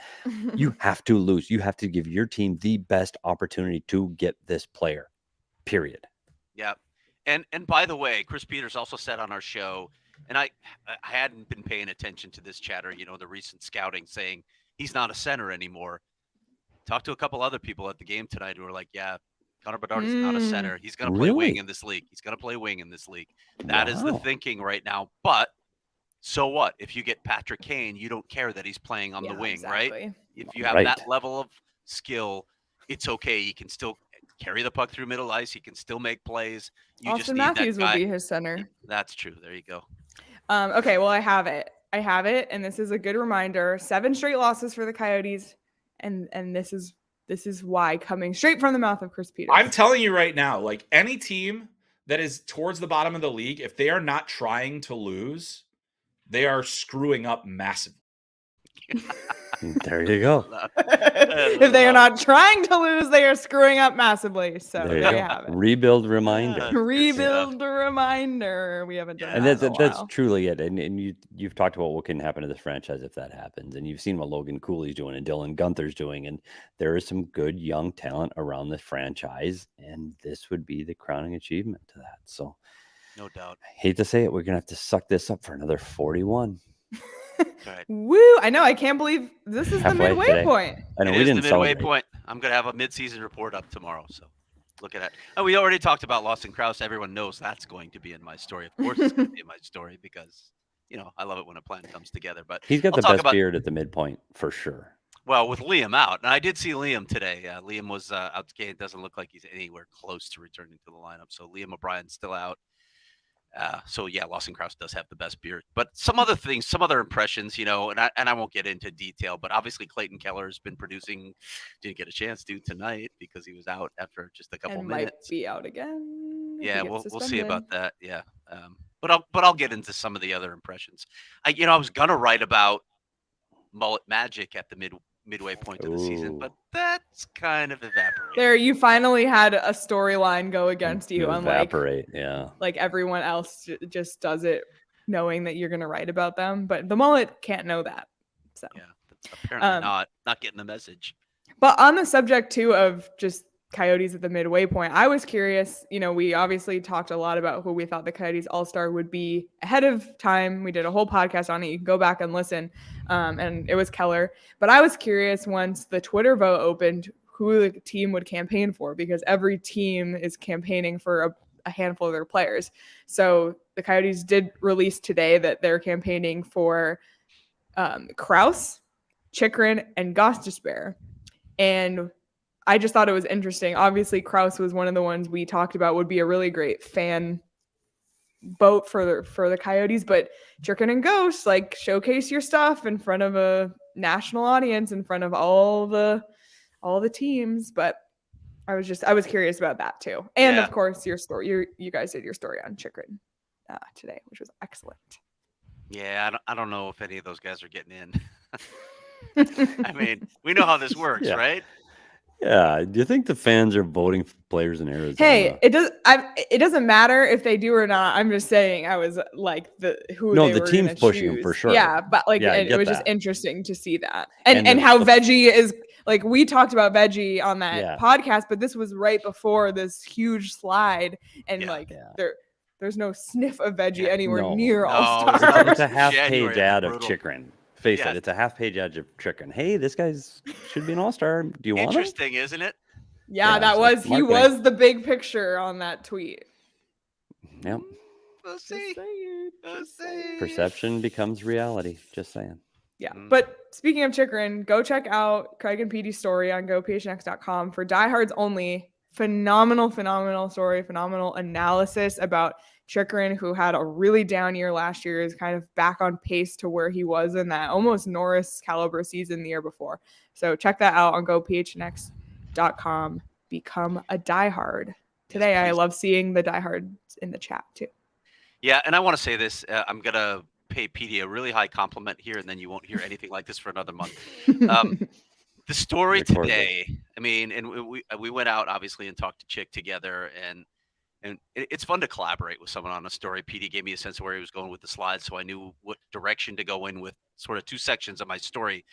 You have to lose. You have to give your team the best opportunity to get this player, period. Yeah. And by the way, Chris Peters also said on our show, and I hadn't been paying attention to this chatter, the recent scouting saying he's not a center anymore. Talked to a couple other people at the game tonight who were like, yeah, Connor Bedard is not a center. He's going to play wing in this league. He's going to play wing in this league. That is the thinking right now. But so what? If you get Patrick Kane, you don't care that he's playing on the wing, right? If you have that level of skill, it's okay. He can still carry the puck through middle ice. He can still make plays. Austin Matthews will be his center. That's true. There you go. Okay, well, I have it. And this is a good reminder. 7 straight losses for the Coyotes. And this is why, coming straight from the mouth of Chris Peters. I'm telling you right now, like any team that is towards the bottom of the league, if they are not trying to lose, they are screwing up massively. There you go. If they are not trying to lose, they are screwing up massively. So there you have it. Rebuild reminder. Rebuild reminder. We haven't done and that that's truly it. And you've talked about what can happen to this franchise if that happens. And you've seen what Logan Cooley's doing and Dylan Guenther's doing. And there is some good young talent around this franchise. And this would be the crowning achievement to that. So no doubt. I hate to say it, we're gonna have to suck this up for another 41. Right. Woo! I know. I can't believe this is the midway point. I know we didn't celebrate. Point. I'm gonna have a mid-season report up tomorrow, so look at that. Oh, we already talked about Lawson Crouse. Everyone knows that's going to be in my story. Of course, it's going to be in my story because I love it when a plan comes together. But he's got the best beard at the midpoint for sure. Well, with Liam out, and I did see Liam today. Liam was out. It doesn't look like he's anywhere close to returning to the lineup. So Liam O'Brien's still out. So yeah, Lawson Crouse does have the best beard, but some other things, some other impressions, and I won't get into detail, but obviously Clayton Keller has been producing. Didn't get a chance to tonight because he was out after just a couple minutes. Might be out again. Yeah, we'll see about that. Yeah, but I'll get into some of the other impressions. I was gonna write about Mullett Magic at the midway point of the season, but that's kind of evaporated. There, you finally had a storyline go against you, evaporate, like everyone else just does it knowing that you're going to write about them, but the Mullett can't know that. So yeah, apparently not getting the message. But on the subject too of just Coyotes at the midway point, I was curious. We obviously talked a lot about who we thought the Coyotes All-Star would be ahead of time. We did a whole podcast on it. You can go back and listen. And it was Keller. But I was curious once the Twitter vote opened who the team would campaign for, because every team is campaigning for a handful of their players. So the Coyotes did release today that they're campaigning for Crouse, Chychrun, and Gostisbehere. And I just thought it was interesting. Obviously, Crouse was one of the ones we talked about would be a really great fan vote for the Coyotes, but Chychrun and Ghost, showcase your stuff in front of a national audience, in front of all the teams. But I was curious about that too. And of course, your story, you guys did your story on Chychrun today, which was excellent. Yeah, I don't know if any of those guys are getting in. I mean, we know how this works, right? Yeah. Do you think the fans are voting for players in Arizona? Hey, it doesn't matter if they do or not. I'm just saying I was like the team's pushing them for sure. Yeah, but it was just interesting to see that. And how Veggie is we talked about Veggie on that podcast, but this was right before this huge slide and there's no sniff of Veggie anywhere near All-Star. It's a half-page ad of Chychrun. Face it, it's a half-page ad of Chychrun. Hey, this guy's should be an All-Star. Do you want him? Interesting, isn't it? Yeah, that was he was the big picture on that tweet. Yep. We'll see. Perception becomes reality. Just saying. Yeah, but speaking of Chychrun, go check out Craig and Petey's story on gophnx.com for diehards only. Phenomenal story, phenomenal analysis about Chychrun, who had a really down year last year, is kind of back on pace to where he was in that almost Norris caliber season the year before. So check that out on gophnx.com. Become a diehard. Today, Yes, I please. love seeing the diehards in the chat too. Yeah, and I want to say this. I'm going to pay Petey a really high compliment here, and then you won't hear anything like this for another month. The story Recorded it. today, I mean, and we went out, obviously, and talked to Chick together, and it's fun to collaborate with someone on a story. Petey gave me a sense of where he was going with the slides, so I knew what direction to go in with sort of two sections of my story.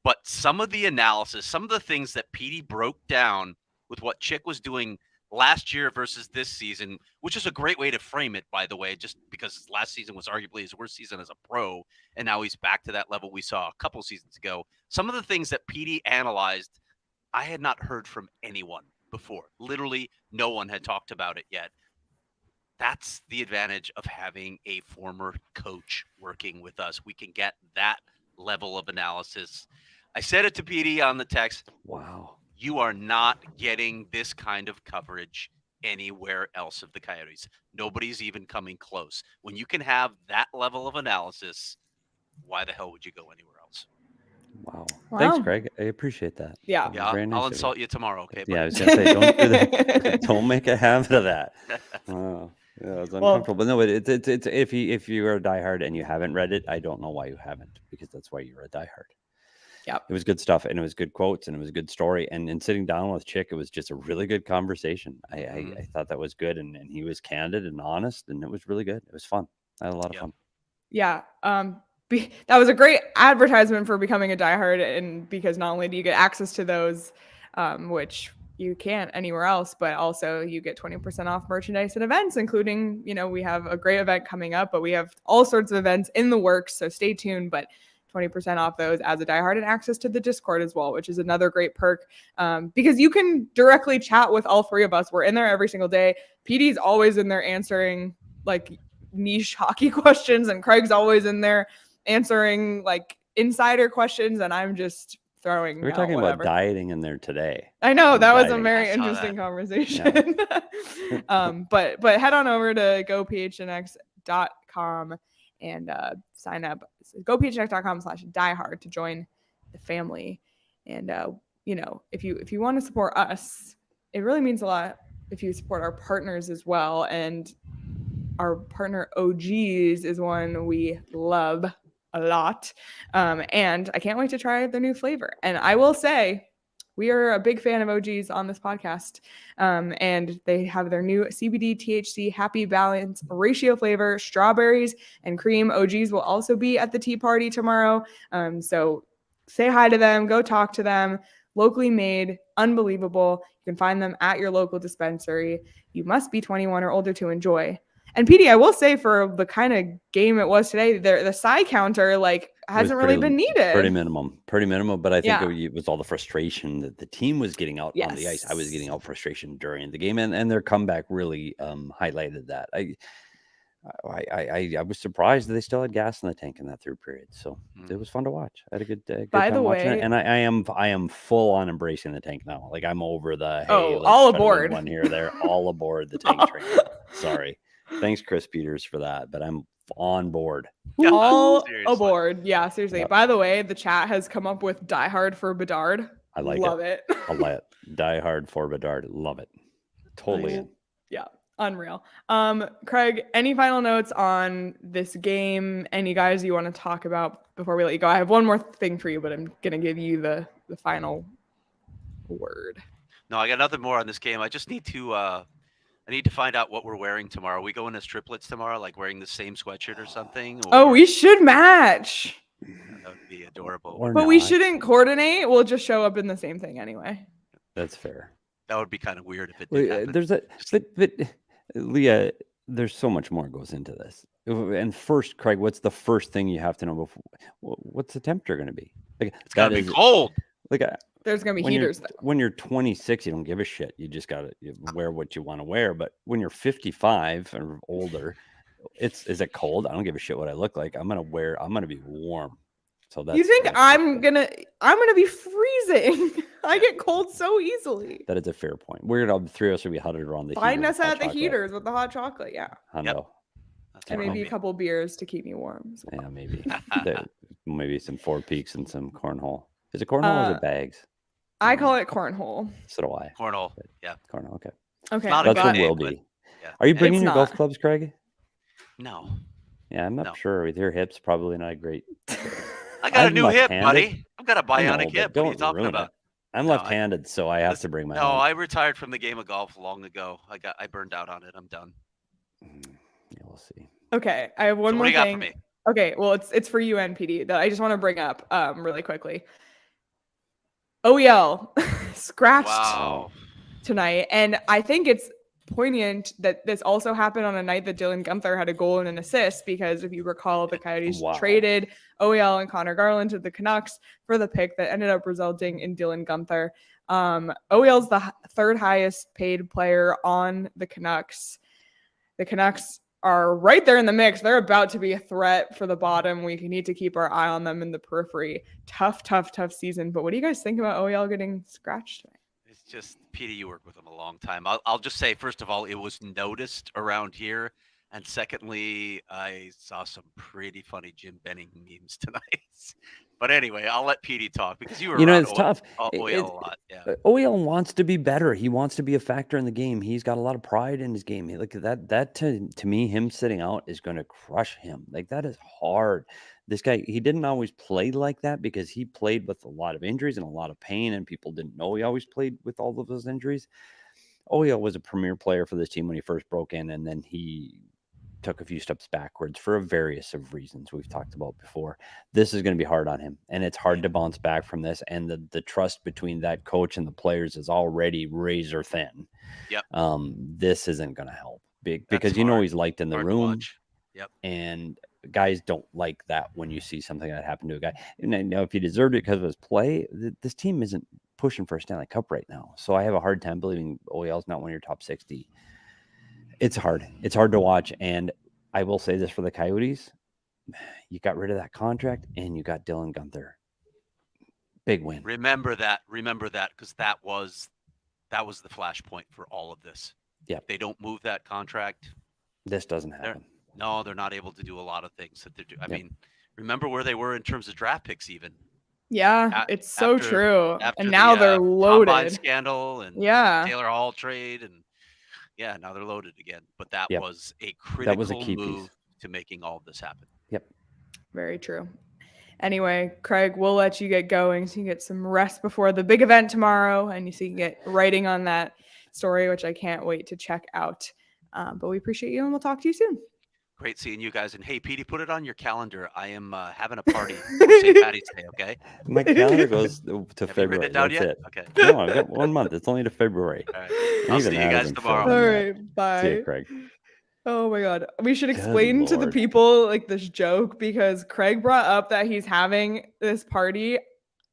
But some of the analysis, some of the things that Petey broke down with what Chick was doing last year versus this season, which is a great way to frame it, by the way, just because last season was arguably his worst season as a pro, and now he's back to that level we saw a couple seasons ago. Some of the things that Petey analyzed, I had not heard from anyone before. Literally, no one had talked about it yet. That's the advantage of having a former coach working with us. We can get that level of analysis. I said it to Petey on the text. Wow. You are not getting this kind of coverage anywhere else of the Coyotes. Nobody's even coming close. When you can have that level of analysis, why the hell would you go anywhere else? Wow. Wow. Thanks, Craig. I appreciate that. Yeah. That was Yeah, very nice I'll of you. insult you tomorrow, okay? Yeah, I was gonna say, don't do that. Don't make a habit of that. Oh, yeah, it's uncomfortable. But no, it's if you are a diehard and you haven't read it, I don't know why you haven't, because that's why you're a diehard. Yep. It was good stuff, and it was good quotes, and it was a good story. And in sitting down with Chick, it was just a really good conversation. I thought that was good, and he was candid and honest, and it was really good. It was fun. I had a lot of fun. Yeah. That was a great advertisement for becoming a diehard, and because not only do you get access to those, which you can't anywhere else, but also you get 20% off merchandise and events, including, we have a great event coming up, but we have all sorts of events in the works, so stay tuned. But 20% off those as a diehard, and access to the Discord as well, which is another great perk, because you can directly chat with all three of us. We're in there every single day. PD's always in there answering like niche hockey questions, and Craig's always in there answering like insider questions, and I'm just throwing We were out talking whatever. about dieting in there today. I know that was a Dieting. very I saw interesting that. conversation. But head on over to gophnx.com and sign up. gophnx.com/diehard to join the family. And if you want to support us, it really means a lot if you support our partners as well. And our partner OGs is one we love a lot. And I can't wait to try their new flavor. And I will say, we are a big fan of OGs on this podcast. And they have their new CBD THC Happy Balance ratio flavor, strawberries and cream. OGs will also be at the tea party tomorrow. So say hi to them, go talk to them. Locally made, unbelievable. You can find them at your local dispensary. You must be 21 or older to enjoy. And PD, I will say, for the kind of game it was today, the side counter hasn't really been needed. Pretty minimum. But I think it was all the frustration that the team was getting out on the ice. I was getting out frustration during the game, and their comeback really highlighted that. I was surprised that they still had gas in the tank in that third period. So it was fun to watch. I had a good time watching it, and I am full on embracing the tank now. Like, I'm over the all aboard one here or there, all aboard the tank train. Sorry. Thanks, Chris Peters, for that, but I'm on board. All Seriously. aboard. Yeah, seriously. Yep. By the way, the chat has come up with Die Hard for Bedard. I love it. I like it. Die Hard for Bedard. Love it. Totally in. Yeah, unreal. Craig, any final notes on this game? Any guys you want to talk about before we let you go? I have one more thing for you, but I'm going to give you the final word. No, I got nothing more on this game. I just need to find out what we're wearing tomorrow. We going as triplets tomorrow, like wearing the same sweatshirt or something? Oh, we should match. That would be adorable. But we shouldn't coordinate. We'll just show up in the same thing anyway. That's fair. That would be kind of weird if it did happen. But Leah, there's so much more goes into this. And first, Craig, what's the first thing you have to know before? What's the temperature going to be? Like, it's got to be cold. There's going to be heaters, though. When you're 26, you don't give a shit. You just got to wear what you want to wear. But when you're 55 or older, is it cold? I don't give a shit what I look like. I'm going to be warm. So that's, you think I'm going to be freezing? I get cold so easily. That is a fair point. We're going to, the three of us will be huddled around the Find heater. us at the heaters with the hot chocolate. Yeah. I know. And maybe a couple beers to keep me warm. So. Yeah, maybe. Maybe some Four Peaks and some cornhole. Is it cornhole or is it bags? I call it cornhole. So do I. Cornhole. Yeah. Cornhole. Okay. Okay. That's what will be. Yeah. Are you bringing your golf clubs, Craig? No. Yeah, I'm not sure. With your hips, probably not great. I got a new hip, buddy. I've got a bionic hip. What are you talking about? I'm left-handed, so I have to bring my own. I retired from the game of golf long ago. I burned out on it. I'm done. Yeah, we'll see. Okay, I have one more thing. What do you got for me? Okay, well, it's for you and PD that I just want to bring up really quickly. OEL scratched tonight, and I think it's poignant that this also happened on a night that Dylan Guenther had a goal and an assist, because if you recall, the Coyotes traded OEL and Connor Garland to the Canucks for the pick that ended up resulting in Dylan Guenther. OEL's the third highest paid player on the Canucks. The Canucks are right there in the mix. They're about to be a threat for the bottom. We need to keep our eye on them in the periphery. Tough season. But what do you guys think about OEL getting scratched tonight? It's just, Petey, you worked with him a long time. I'll just say, first of all, it was noticed around here. And secondly, I saw some pretty funny Jim Benning memes tonight. But anyway, I'll let Petey talk because you were it's tough. OEL a lot. Yeah. OEL wants to be better. He wants to be a factor in the game. He's got a lot of pride in his game. Like that to me, him sitting out is going to crush him. Like that is hard. This guy, he didn't always play like that because he played with a lot of injuries and a lot of pain, and people didn't know he always played with all of those injuries. OEL was a premier player for this team when he first broke in, and then he took a few steps backwards for a various of reasons we've talked about before. This is going to be hard on him, and it's hard to bounce back from this. And the trust between that coach and the players is already razor thin. Yep. This isn't going to help because he's liked in the room. Yep. And guys don't like that when you see something that happened to a guy. And I know if he deserved it because of his play, this team isn't pushing for a Stanley Cup right now. So I have a hard time believing OEL's not one of your top 60. It's hard. It's hard to watch. And I will say this for the Coyotes. You got rid of that contract and you got Dylan Guenther. Big win. Remember that because that was the flashpoint for all of this. Yeah. If they don't move that contract, this doesn't happen. They're not able to do a lot of things that they do. I mean, remember where they were in terms of draft picks even. Yeah, it's so true. And now they're loaded. Combine scandal and Taylor Hall trade, and now they're loaded again. But that was a critical move to making all of this happen. Yep. Very true. Anyway, Craig, we'll let you get going so you can get some rest before the big event tomorrow, and so you can get writing on that story, which I can't wait to check out. But we appreciate you, and we'll talk to you soon. Great seeing you guys. And hey, Petey, put it on your calendar. I am having a party for St. Patty's Day, okay? My calendar goes to Have February. You written it down That's yet? it. Okay. No, I've got 1 month. It's only to February. All right. I'll see you guys tomorrow. All right. Bye. See you, Craig. Oh my God. We should explain to the people like this joke, because Craig brought up that he's having this party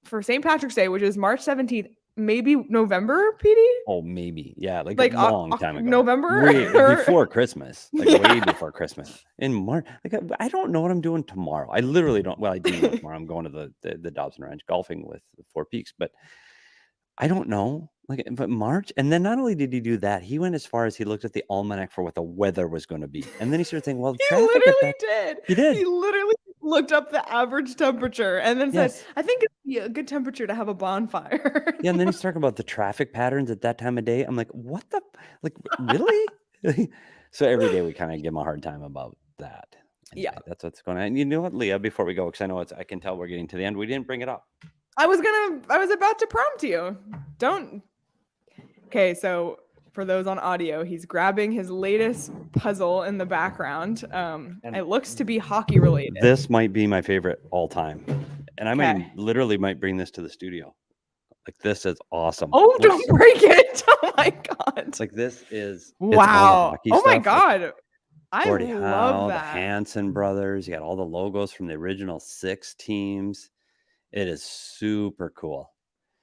for St. Patrick's Day, which is March 17th. Maybe November, PD? Oh, maybe. Yeah, like a long time ago. November? Way before Christmas. Way before Christmas. In March. Like, I don't know what I'm doing tomorrow. I literally don't. Well, I do know tomorrow. I'm going to the Dobson Ranch golfing with the Four Peaks, but I don't know. But March. And then not only did he do that, he went as far as he looked at the almanac for what the weather was going to be. And then he started saying, well, he literally did. He did. He literally looked up the average temperature and then said, I think it'd be a good temperature to have a bonfire. Yeah, and then he's talking about the traffic patterns at that time of day. I'm like, what the? Like, really? So every day we kind of give him a hard time about that. Anyway, that's what's going on. And you know what, Leah, before we go, because I know I can tell we're getting to the end. We didn't bring it up. I was about to prompt you. Okay, so for those on audio, he's grabbing his latest puzzle in the background. It looks to be hockey related. This might be my favorite all time. And I might bring this to the studio. Like, this is awesome. Oh, don't break it. Oh my God. Like, this is wow. Oh my God. I Gordie love Howe, that. The Hanson brothers. You got all the logos from the original 6 teams. It is super cool.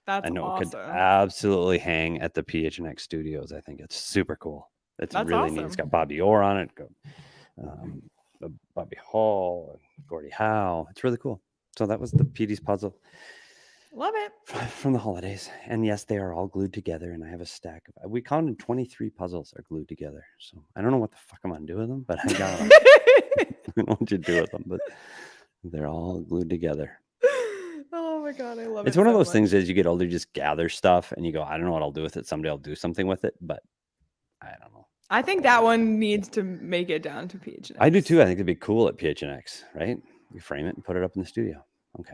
That's I know awesome. It could absolutely hang at the PHNX studios. I think it's super cool. That's really awesome. neat. It's got Bobby Orr on it. Bobby Hall, Gordie Howe. It's really cool. So that was the Petey's puzzle. Love it. from the holidays. And yes, they are all glued together. And I have a stack of. We counted 23 puzzles are glued together. So I don't know what the fuck I'm gonna do with them, but I got them. I don't know what to do with them, but they're all glued together. Oh my god, I love it. It's one of so those much. things as you get older, you just gather stuff and you go, I don't know what I'll do with it. Somebody will do something with it, but I don't know. I think that one needs to make it down to PHNX. I do too. I think it'd be cool at PHNX, right? You frame it and put it up in the studio. Okay.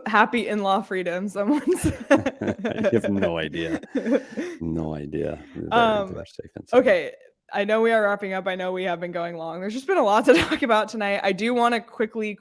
Happy in-law freedom. Someone's. I have no idea. No idea. They're safe and sound. Okay. I know we are wrapping up. I know we have been going long. There's just been a lot to talk about tonight. I do want to quickly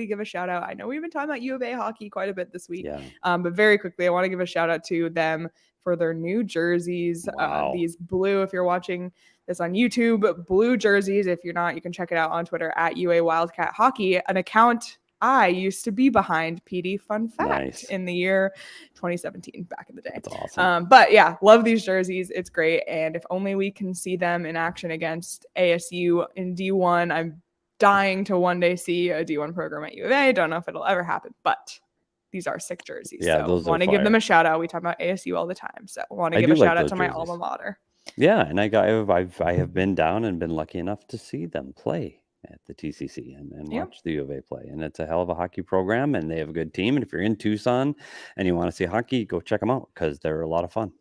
give a shout out. I know we've been talking about U of A hockey quite a bit this week. Yeah. But very quickly, I want to give a shout out to them for their new jerseys. Wow. These blue, if you're watching this on YouTube, blue jerseys. If you're not, you can check it out on Twitter at UA Wildcat Hockey, an account I used to be behind. PD, fun fact, Nice. in the year 2017, back in the day. That's awesome. But yeah, love these jerseys. It's great. And if only we can see them in action against ASU in D1. I'm dying to one day see a D1 program at U of A. Don't know if it'll ever happen, but these are sick jerseys. Yeah, so those are want to give them fire. a shout out. We talk about ASU all the time. So want to I give a do like shout out those to my jerseys. alma mater. Yeah, and I have been down and been lucky enough to see them play at the TCC and Yep. watch the U of A play. And it's a hell of a hockey program, and they have a good team. And if you're in Tucson and you want to see hockey, go check them out because they're a lot of fun.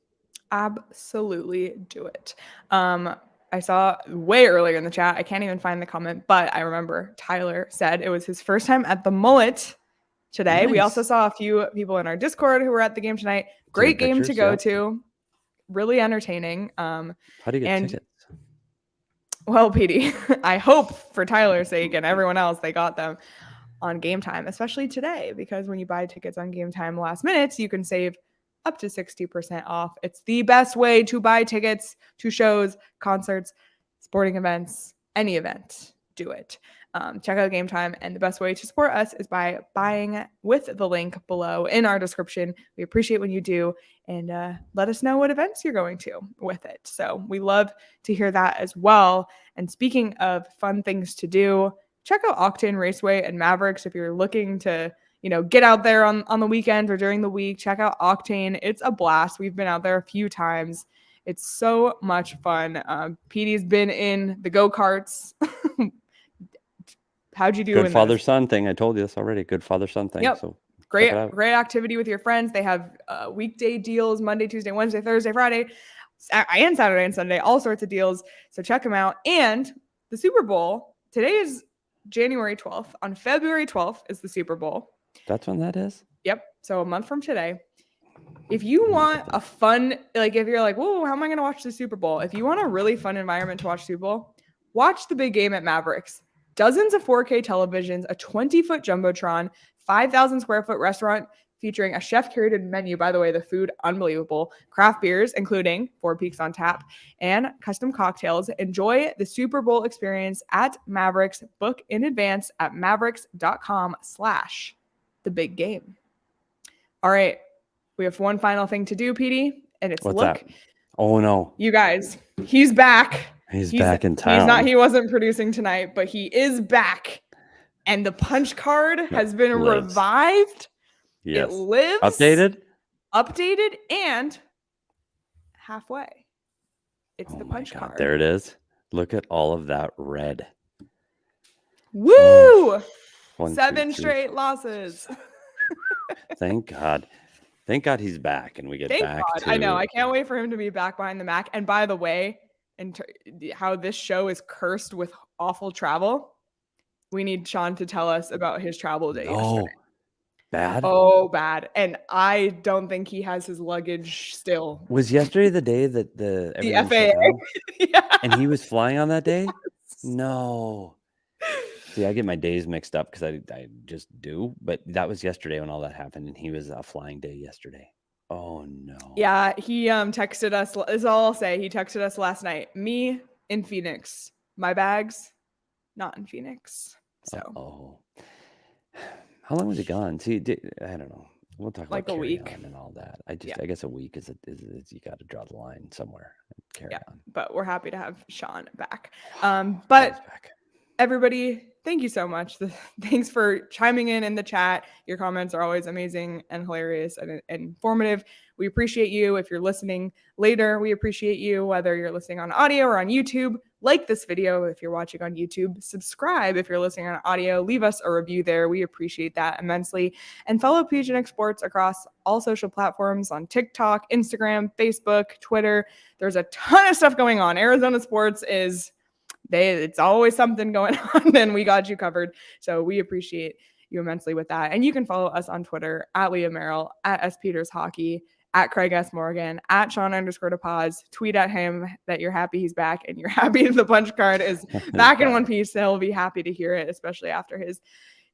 Absolutely do it. I saw way earlier in the chat. I can't even find the comment, but I remember Tyler said it was his first time at the Mullett today. We Nice. also saw a few people in our Discord who were at the game tonight. Great game to pictures, go yeah. to. Really entertaining. How do you get and- tickets? Well, PD, I hope for Tyler's sake and everyone else, they got them on Game Time, especially today, because when you buy tickets on Game Time last minute, you can save up to 60% off. It's the best way to buy tickets to shows, concerts, sporting events, any event. Do it. Check out Game Time, and the best way to support us is by buying with the link below in our description. We appreciate when you do, and let us know what events you're going to with it. So we love to hear that as well. And speaking of fun things to do, check out Octane Raceway and Mavericks if you're looking to, get out there on the weekend or during the week. Check out Octane. It's a blast. We've been out there a few times. It's so much fun. PD's been in the go-karts. How'd you do? Good father-son thing. I told you this already. Good father-son thing. Yep. So Great activity with your friends. They have weekday deals, Monday, Tuesday, Wednesday, Thursday, Friday, and Saturday and Sunday, all sorts of deals. So check them out. And the Super Bowl, today is January 12th. On February 12th is the Super Bowl. That's when that is? Yep. So a month from today. If you want a fun, if you're like, whoa, how am I going to watch the Super Bowl? If you want a really fun environment to watch Super Bowl, watch the big game at Mavericks. Dozens of 4K televisions, a 20-foot Jumbotron, 5,000 square foot restaurant featuring a chef-curated menu. By the way, the food, unbelievable. Craft beers, including Four Peaks on tap, and custom cocktails. Enjoy the Super Bowl experience at Mavericks. Book in advance at mavericks.com/thebiggame. All right. We have one final thing to do, PD, and it's What's look. that? Oh, no. You guys, he's back. He's back in town. He wasn't producing tonight, but he is back. And the punch card has been revived. Yes. It lives. Updated and halfway. It's the punch card. There it is. Look at all of that red. Woo! 1, 7 2, 3, straight losses. Thank God. Thank God he's back and we get back to... I know. I can't wait for him to be back behind the Mac. And by the way, how this show is cursed with awful travel, we need Sean to tell us about his travel day yesterday. Bad? Oh, bad. And I don't think he has his luggage still. Was yesterday the day that the FAA? Yeah. And he was flying on that day? No. See, I get my days mixed up because I just do. But that was yesterday when all that happened, and he was a flying day yesterday. Oh, no. Yeah, he texted us. This is all I'll say. He texted us last night. Me in Phoenix. My bags, not in Phoenix. So. How long was he gone? See, I don't know. We'll talk about a week and all that. I guess a week is you got to draw the line somewhere. Carry on. But we're happy to have Sean back. But back. everybody, thank you so much. Thanks for chiming in the chat. Your comments are always amazing and hilarious and informative. We appreciate you. If you're listening later, we appreciate you, whether you're listening on audio or on YouTube. Like this video if you're watching on YouTube. Subscribe if you're listening on audio. Leave us a review there. We appreciate that immensely. And follow PHNX Sports across all social platforms on TikTok, Instagram, Facebook, Twitter. There's a ton of stuff going on. Arizona Sports is... it's always something going on, and we got you covered. So we appreciate you immensely with that. And you can follow us on Twitter at Leah Merrill, at S Peters Hockey, at Craig S Morgan, at Sean_DePaz. Tweet at him that you're happy he's back and you're happy the punch card is back in one piece. He'll be happy to hear it, especially after his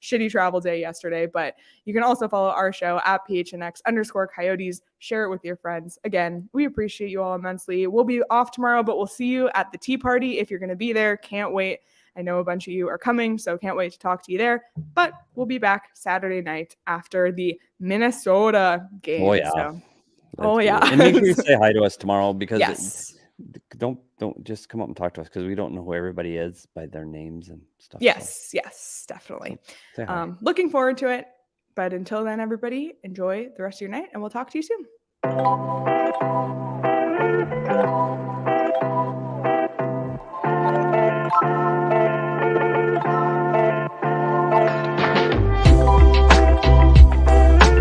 shitty travel day yesterday. But you can also follow our show at PHNX_Coyotes. Share it with your friends. Again, we appreciate you all immensely. We'll be off tomorrow, but we'll see you at the tea party if you're going to be there. Can't wait. I know a bunch of you are coming, so can't wait to talk to you there. But we'll be back Saturday night after the Minnesota game. Oh, yeah. So, yeah. And make sure you say hi to us tomorrow, because yes. Don't just come up and talk to us, because we don't know who everybody is by their names and stuff. Yes, definitely. So looking forward to it. But until then, everybody, enjoy the rest of your night, and we'll talk to you soon.